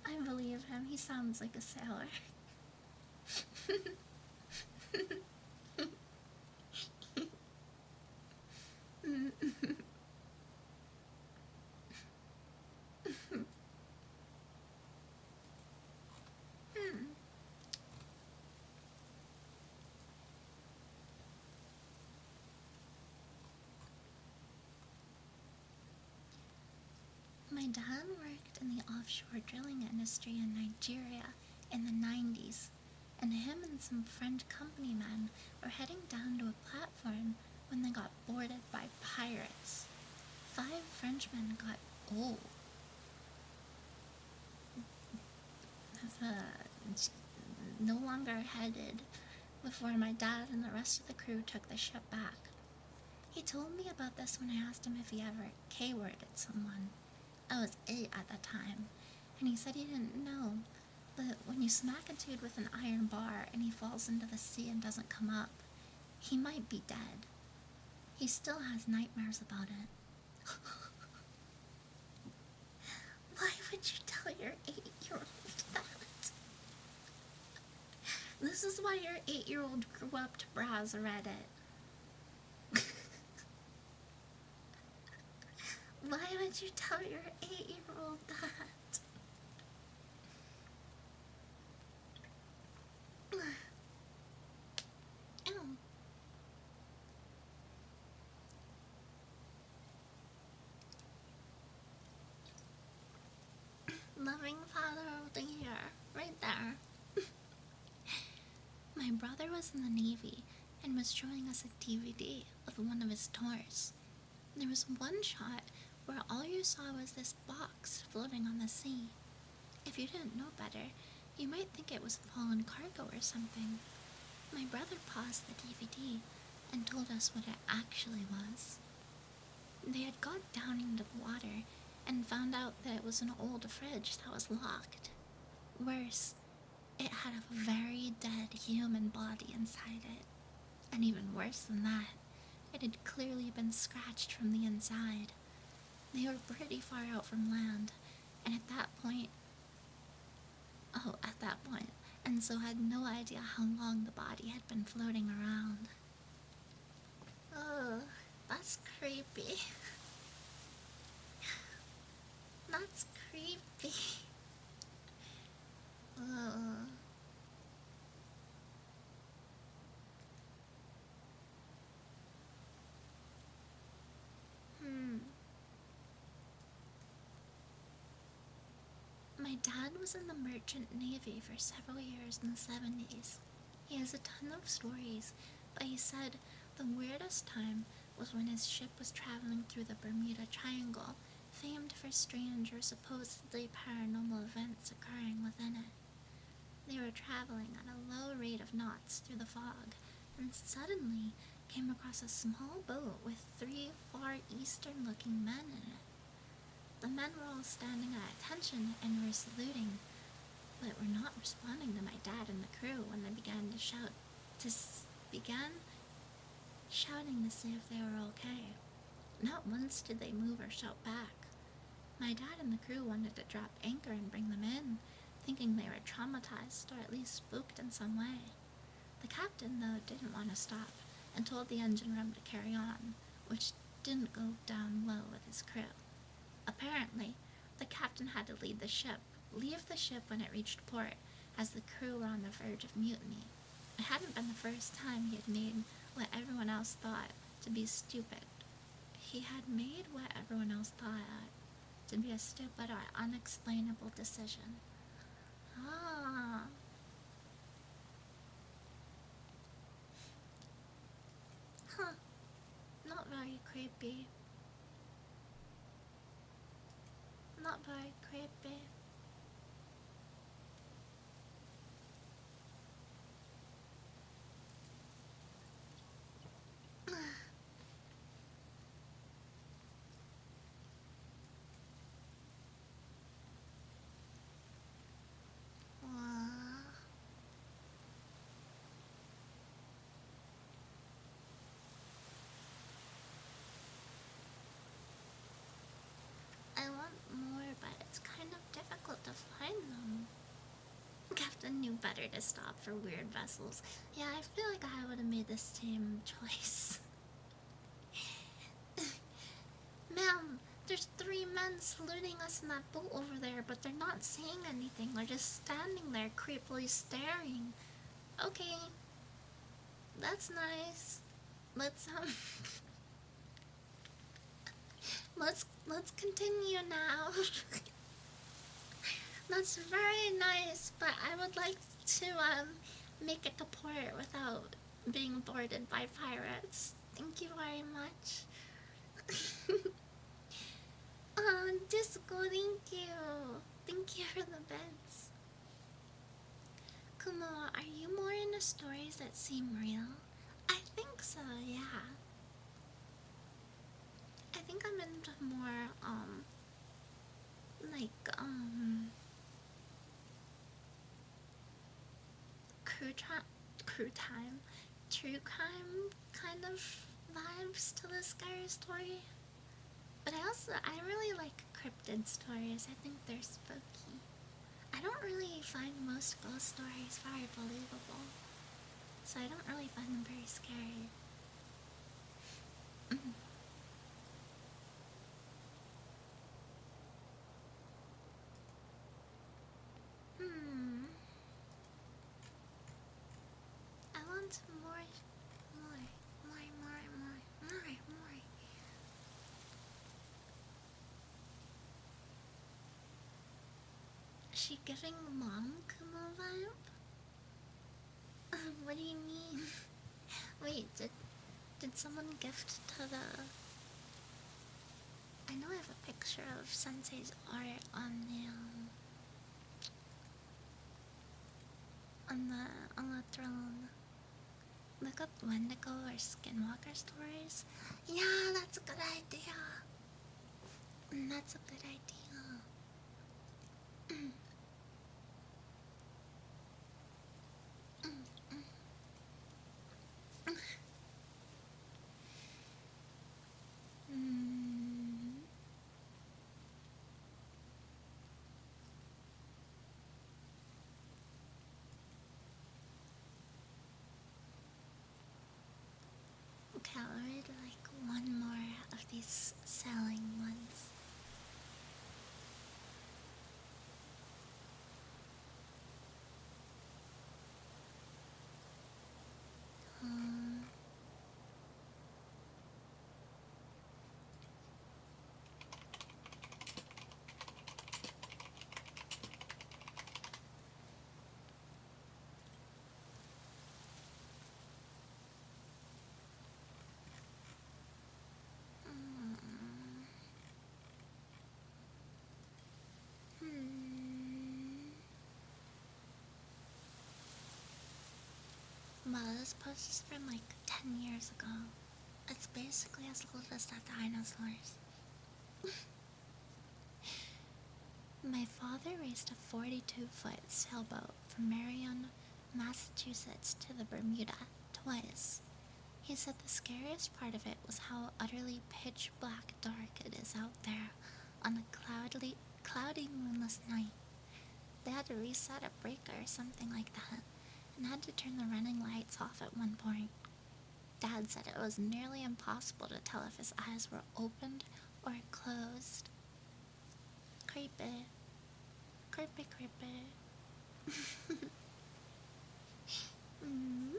I believe him. He sounds like a sailor. My dad worked in the offshore drilling industry in Nigeria in the 90s, and him and some French company men were heading down to a platform when they got boarded by pirates. 5 Frenchmen got no longer headed before my dad and the rest of the crew took the ship back. He told me about this when I asked him if he ever K-worded someone. I was 8 at the time, and he said he didn't know, but when you smack a dude with an iron bar and he falls into the sea and doesn't come up, he might be dead. He still has nightmares about it. Why would you tell your 8-year-old that? This is why your 8-year-old grew up to browse Reddit. Why would you tell your 8-year-old that? Ew. Loving father of the year, right there. My brother was in the Navy and was showing us a DVD of one of his tours. There was one shot where all you saw was this box floating on the sea. If you didn't know better, you might think it was fallen cargo or something. My brother paused the DVD and told us what it actually was. They had got down into the water and found out that it was an old fridge that was locked. Worse, it had a very dead human body inside it. And even worse than that, it had clearly been scratched from the inside. They were pretty far out from land, and at that point, and so had no idea how long the body had been floating around. Oh, that's creepy. That's creepy. Ugh. My dad was in the merchant navy for several years in the 70s. He has a ton of stories, but he said the weirdest time was when his ship was traveling through the Bermuda Triangle, famed for strange or supposedly paranormal events occurring within it. They were traveling at a low rate of knots through the fog, and suddenly came across a small boat with 3 far eastern looking men in it. The men were all standing at attention and were saluting, but were not responding to my dad and the crew when they began shouting to see if they were okay. Not once did they move or shout back. My dad and the crew wanted to drop anchor and bring them in, thinking they were traumatized or at least spooked in some way. The captain, though, didn't want to stop and told the engine room to carry on, which didn't go down well with his crew. Apparently, the captain had to leave the ship when it reached port, as the crew were on the verge of mutiny. It hadn't been the first time he had made what everyone else thought to be stupid. He had made what everyone else thought to be a stupid or unexplainable decision. Ah. Huh. Not very creepy. Not very creepy. I want more, but it's kind of difficult to find them. Captain knew better to stop for weird vessels. Yeah, I feel like I would have made the same choice. Ma'am, there's 3 men saluting us in that boat over there, but they're not saying anything. They're just standing there creepily staring. Okay, that's nice. Let's let's continue now. That's very nice, but I would like to make it to port without being boarded by pirates. Thank you very much. Disco, thank you. Thank you for the beds. Kumo, are you more into stories that seem real? I think so, yeah. I think I'm into more, like, crew time, true crime kind of vibes to this scary story. But I really like cryptid stories. I think they're spooky. I don't really find most ghost stories very believable, so I don't really find them very scary. Hmm. I want more. Is she giving mom Kumo vibe? What do you mean? Wait, did someone gift to the... I know I have a picture of Sensei's art on the throne. Look up Wendigo or Skinwalker stories. Yeah, that's a good idea. That's a good idea. Okay, I'll read like one more of these selling ones. Well, this post is from like 10 years ago. It's basically as old as the dinosaurs. My father raced a 42-foot sailboat from Marion, Massachusetts to the Bermuda twice. He said the scariest part of it was how utterly pitch black dark it is out there on a cloudy moonless night. They had to reset a breaker or something like that, and had to turn the running lights off at one point. Dad said it was nearly impossible to tell if his eyes were opened or closed. Creepy. Creepy, creepy. mm.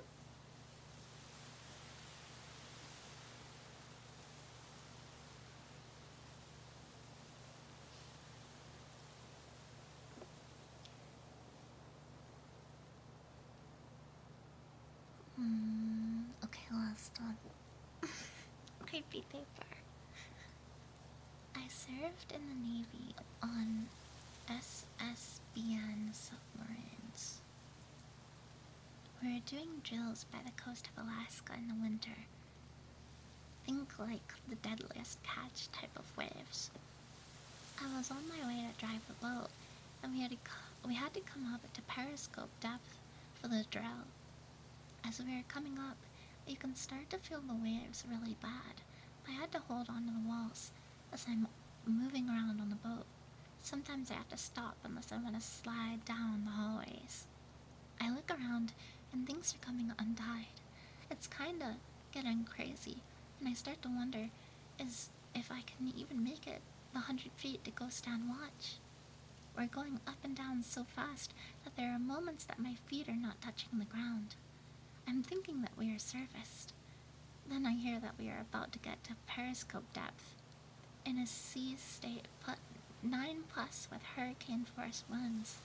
Okay, last one. Creepy paper. I served in the Navy on SSBN submarines. We were doing drills by the coast of Alaska in the winter. Think like the deadliest catch type of waves. I was on my way to drive the boat, and we had to come up to periscope depth for the drill. As we were coming up, you can start to feel the waves really bad. I had to hold on to the walls as I'm moving around on the boat. Sometimes I have to stop unless I want to slide down the hallways. I look around and things are coming untied. It's kinda getting crazy, and I start to wonder if I can even make it the 100 feet to go stand watch. We're going up and down so fast that there are moments that my feet are not touching the ground. I'm thinking that we are surfaced. Then I hear that we are about to get to periscope depth. In a sea state 9+ with hurricane force winds.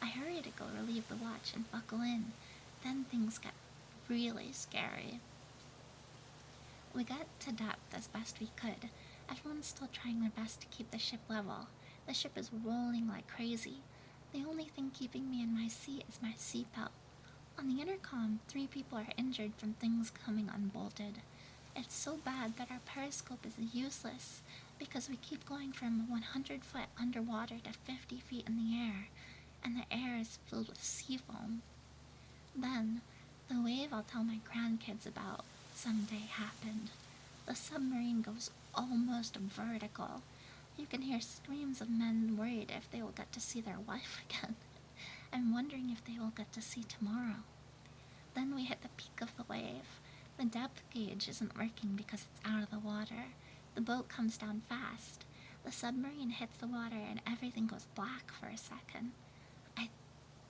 I hurry to go relieve the watch and buckle in. Then things get really scary. We got to depth as best we could. Everyone's still trying their best to keep the ship level. The ship is rolling like crazy. The only thing keeping me in my seat is my seatbelt. On the intercom, 3 people are injured from things coming unbolted. It's so bad that our periscope is useless because we keep going from 100 foot underwater to 50 feet in the air, and the air is filled with sea foam. Then, the wave I'll tell my grandkids about someday happened. The submarine goes almost vertical. You can hear screams of men worried if they will get to see their wife again. I'm wondering if they will get to see tomorrow. Then we hit the peak of the wave. The depth gauge isn't working because it's out of the water. The boat comes down fast. The submarine hits the water and everything goes black for a second.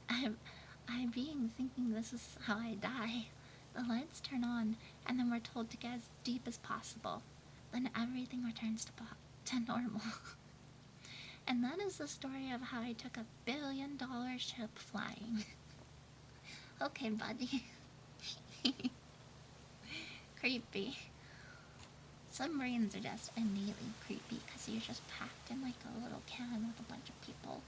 I'm being thinking this is how I die. The lights turn on, and then we're told to get as deep as possible. Then everything returns to normal. And that is the story of how I took a billion-dollar ship flying. Okay, buddy. Creepy. Submarines are just innately creepy because you're just packed in like a little can with a bunch of people.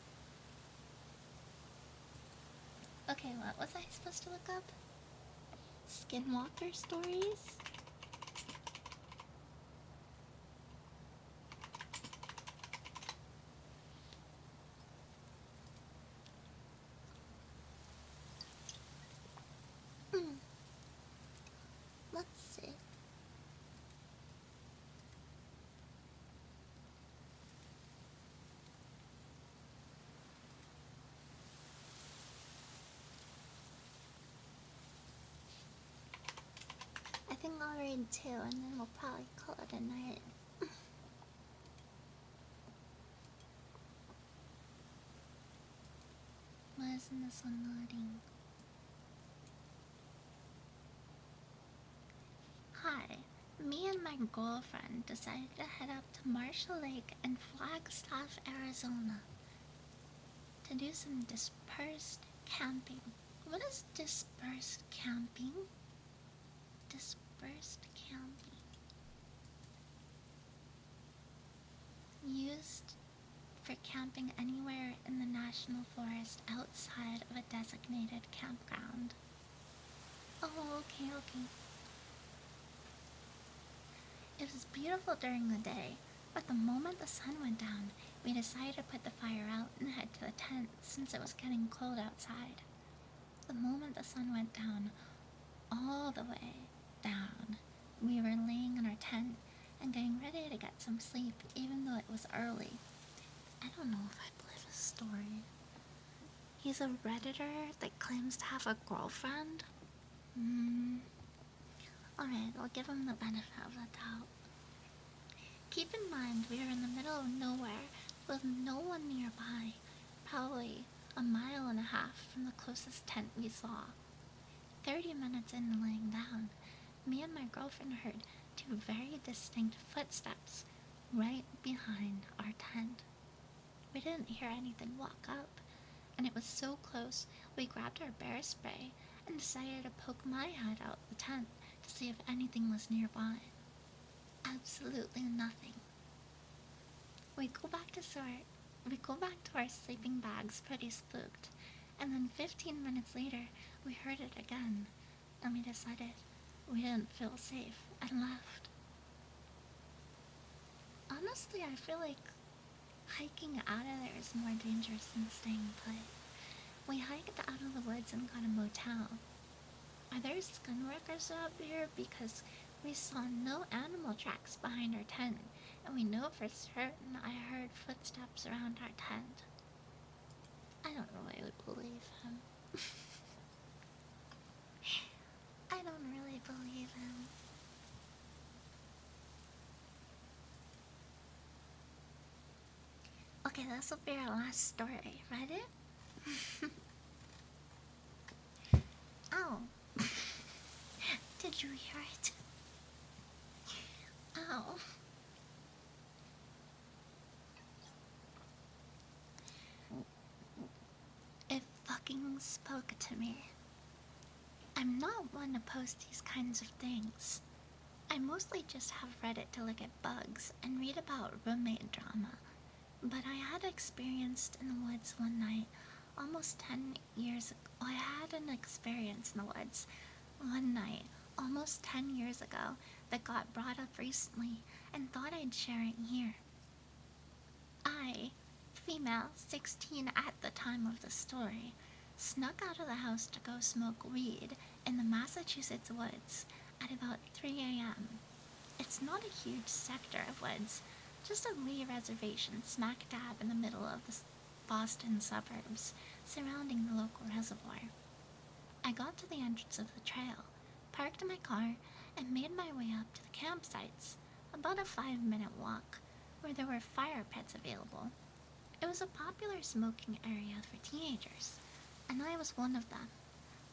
Okay, what was I supposed to look up? Skinwalker stories? Let's see. I think I'll read 2 and then we'll probably call it a night. Why isn't this one loading? Hi, me and my girlfriend decided to head up to Marshall Lake in Flagstaff, Arizona to do some dispersed camping. What is dispersed camping? Dispersed camping. Used for camping anywhere in the national forest outside of a designated campground. Oh, Okay, okay. It was beautiful during the day, but the moment the sun went down, we decided to put the fire out and head to the tent since it was getting cold outside. The moment the sun went down, all the way down, we were laying in our tent and getting ready to get some sleep even though it was early. I don't know if I believe his story. He's a Redditor that claims to have a girlfriend. Alright, I'll give him the benefit of the doubt. Keep in mind, we were in the middle of nowhere with no one nearby, probably a mile and a half from the closest tent we saw. 30 minutes into laying down, me and my girlfriend heard two very distinct footsteps right behind our tent. We didn't hear anything walk up, and it was so close we grabbed our bear spray and decided to poke my head out the tent to see if anything was nearby. Absolutely nothing. We go back to our sleeping bags pretty spooked, and then 15 minutes later we heard it again, and we decided we didn't feel safe and left. Honestly, I feel like hiking out of there is more dangerous than staying put. We hiked out of the woods and got a motel. Are there skinwalkers up here? Because we saw no animal tracks behind our tent, and we know for certain I heard footsteps around our tent. I don't really believe him. I don't really believe him. Okay, this will be our last story. Ready? Ow. Did you hear it? Ow. It fucking spoke to me. I'm not one to post these kinds of things. I mostly just have Reddit to look at bugs and read about roommate drama. But I had experienced in the woods one night almost 10 years ago. I had an experience in the woods one night almost 10 years ago that got brought up recently and thought I'd share it here. I, female, 16 at the time of the story, snuck out of the house to go smoke weed in the Massachusetts woods at about 3 a.m. It's not a huge sector of woods, just a wee reservation smack dab in the middle of the Boston suburbs surrounding the local reservoir. I got to the entrance of the trail, parked my car, and made my way up to the campsites, about a 5-minute walk, where there were fire pits available. It was a popular smoking area for teenagers, and I was one of them.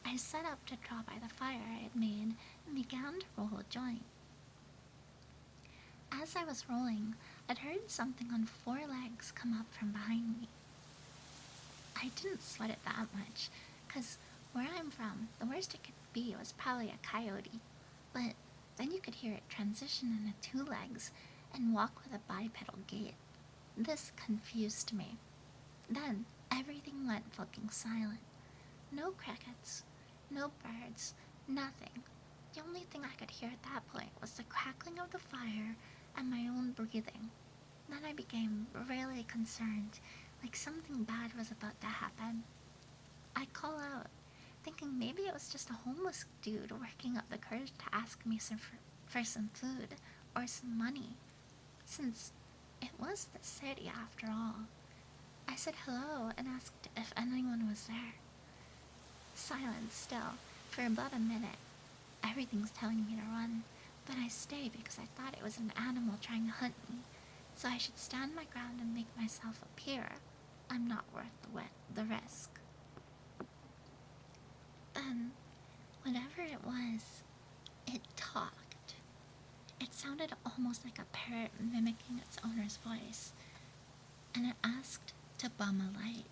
I set up to draw by the fire I had made and began to roll a joint. As I was rolling, I'd heard something on 4 legs come up from behind me. I didn't sweat it that much, because where I'm from, the worst it could be was probably a coyote, but then you could hear it transition into 2 legs and walk with a bipedal gait. This confused me. Then everything went fucking silent. No crickets, no birds, nothing. The only thing I could hear at that point was the crackling of the fire and my own breathing. Then I became really concerned, like something bad was about to happen. I call out, thinking maybe it was just a homeless dude working up the courage to ask me for some food or some money, since it was the city after all. I said hello and asked if anyone was there. Silence still, for about a minute. Everything's telling me to run, but I stay because I thought it was an animal trying to hunt me, so I should stand my ground and make myself appear I'm not worth the risk. Then, whatever it was, it talked. It sounded almost like a parrot mimicking its owner's voice, and it asked to bum a light.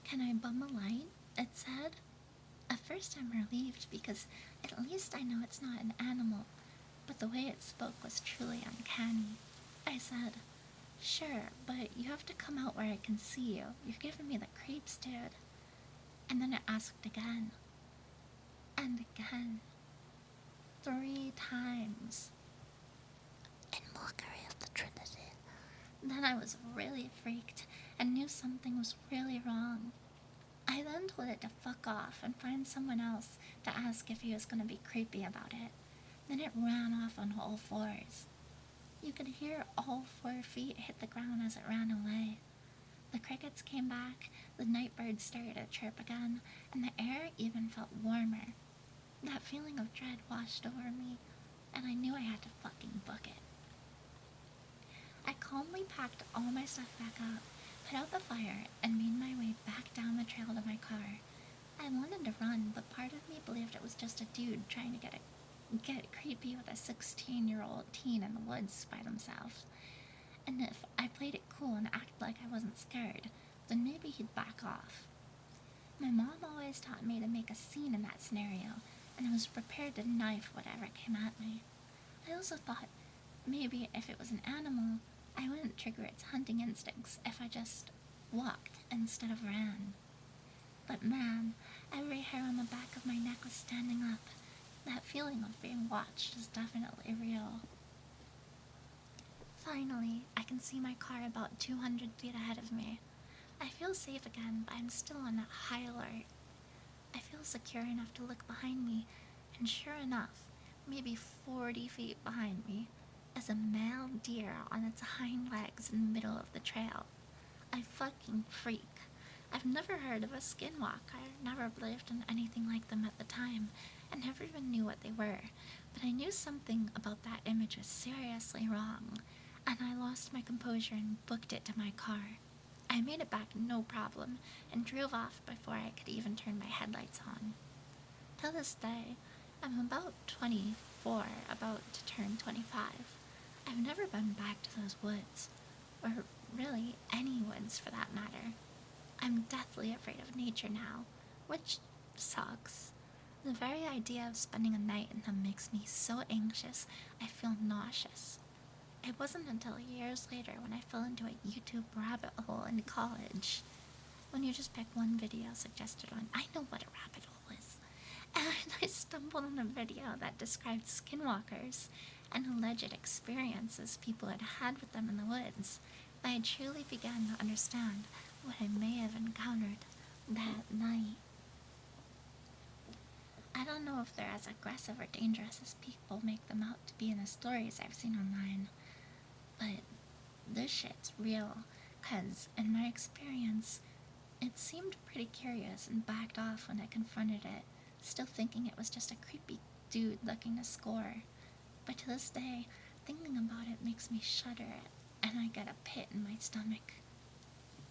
Can I bum a light? It said. At first I'm relieved because at least I know it's not an animal, but the way it spoke was truly uncanny. I said, sure, but you have to come out where I can see you. You're giving me the creeps, dude. And then it asked again. and again. 3 times. In mockery of the Trinity. Then I was really freaked and knew something was really wrong. I then told it to fuck off and find someone else to ask if he was going to be creepy about it. Then it ran off on all fours. You could hear all 4 feet hit the ground as it ran away. The crickets came back, the night birds started to chirp again, and the air even felt warmer. That feeling of dread washed over me, and I knew I had to fucking book it. I calmly packed all my stuff back up, put out the fire, and made my way back down the trail to my car. I wanted to run, but part of me believed it was just a dude trying to get creepy with a 16-year-old teen in the woods by themselves. And if I played it cool and acted like I wasn't scared, then maybe he'd back off. My mom always taught me to make a scene in that scenario, and I was prepared to knife whatever came at me. I also thought maybe if it was an animal, I wouldn't trigger its hunting instincts if I just walked instead of ran. But man, every hair on the back of my neck was standing up. That feeling of being watched is definitely real. Finally, I can see my car about 200 feet ahead of me. I feel safe again, but I'm still on high alert. I feel secure enough to look behind me, and sure enough, maybe 40 feet behind me, is a male deer on its hind legs in the middle of the trail. I fucking freak. I've never heard of a skinwalker, never believed in anything like them at the time, and never even knew what they were, but I knew something about that image was seriously wrong, and I lost my composure and booked it to my car. I made it back no problem, and drove off before I could even turn my headlights on. To this day, I'm about 24, about to turn 25. I've never been back to those woods, or really any woods for that matter. I'm deathly afraid of nature now, which sucks. The very idea of spending a night in them makes me so anxious I feel nauseous. It wasn't until years later when I fell into a YouTube rabbit hole in college. When you just pick one video suggested on, I know what a rabbit hole is. And I stumbled on a video that described skinwalkers and alleged experiences people had had with them in the woods. I truly began to understand what I may have encountered that night. I don't know if they're as aggressive or dangerous as people make them out to be in the stories I've seen online, but this shit's real, 'cause in my experience, it seemed pretty curious and backed off when I confronted it, still thinking it was just a creepy dude looking to score. But to this day, thinking about it makes me shudder, and I get a pit in my stomach.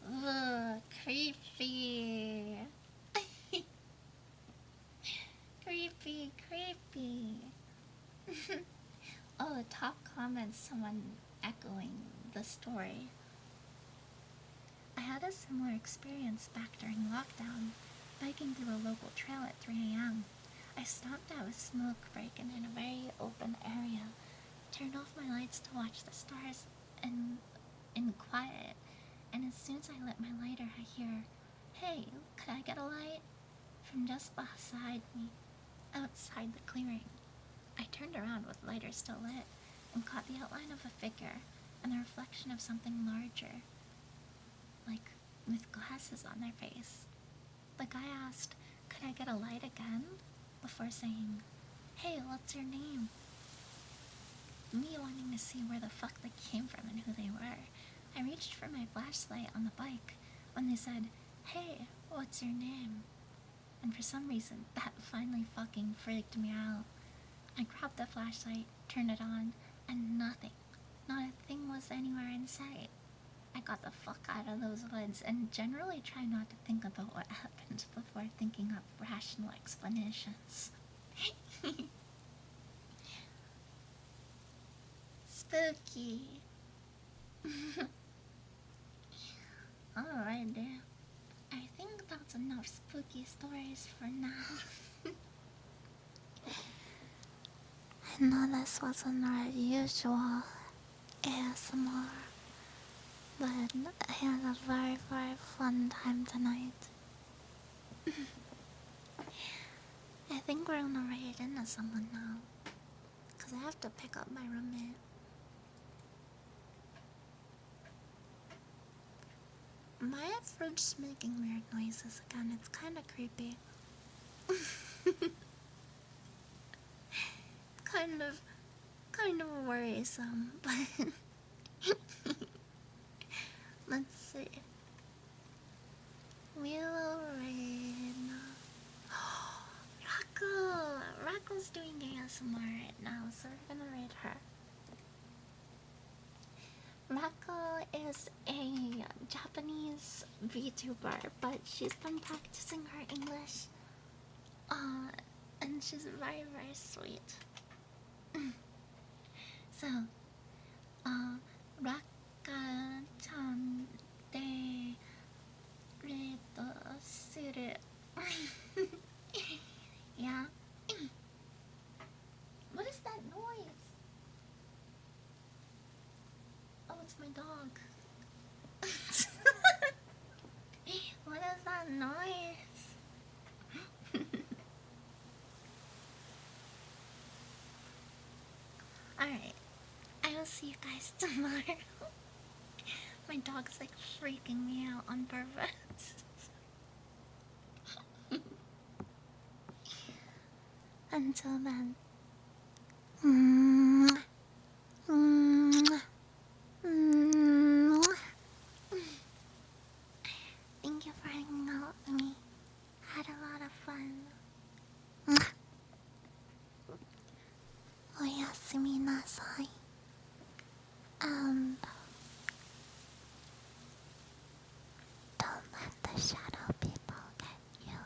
Ugh, creepy. Creepy. Oh, the top comments, someone echoing the story. I had a similar experience back during lockdown, biking through a local trail at 3 a.m. I stopped at a smoke break in a very open area, turned off my lights to watch the stars in quiet, and as soon as I lit my lighter, I hear, "Hey, could I get a light?" from just beside me, outside the clearing. I turned around with lighter still lit, and caught the outline of a figure, and the reflection of something larger, like with glasses on their face. The guy asked, "Could I get a light again?" before saying, "Hey, what's your name?" Me wanting to see where the fuck they came from and who they were, I reached for my flashlight on the bike when they said, "Hey, what's your name?" And for some reason, that finally fucking freaked me out. I grabbed the flashlight, turned it on, and nothing, not a thing was anywhere in sight. I got the fuck out of those woods and generally try not to think about what happened before thinking up rational explanations. Spooky. Alright, I think that's enough spooky stories for now. I know this wasn't our usual ASMR, but I had a very, very fun time tonight. I think we're gonna raid into someone now. Cause I have to pick up my roommate. My fridge's making weird noises again. It's kinda creepy. kind of worrisome, but let's see. We will raid. Rocco! Rocco's doing ASMR right now, so we're gonna raid her. Rocco is a Japanese VTuber, but she's been practicing her English. And she's very, very sweet. So, Raka-chan de reto suru. Yeah. What is that noise? Oh, it's my dog. What is that noise? Alright. I will see you guys tomorrow. My dog's like freaking me out on purpose. Until then. Thank you for hanging out with me. Had a lot of fun. Oyasumi nasai. And don't let the shadow people get you.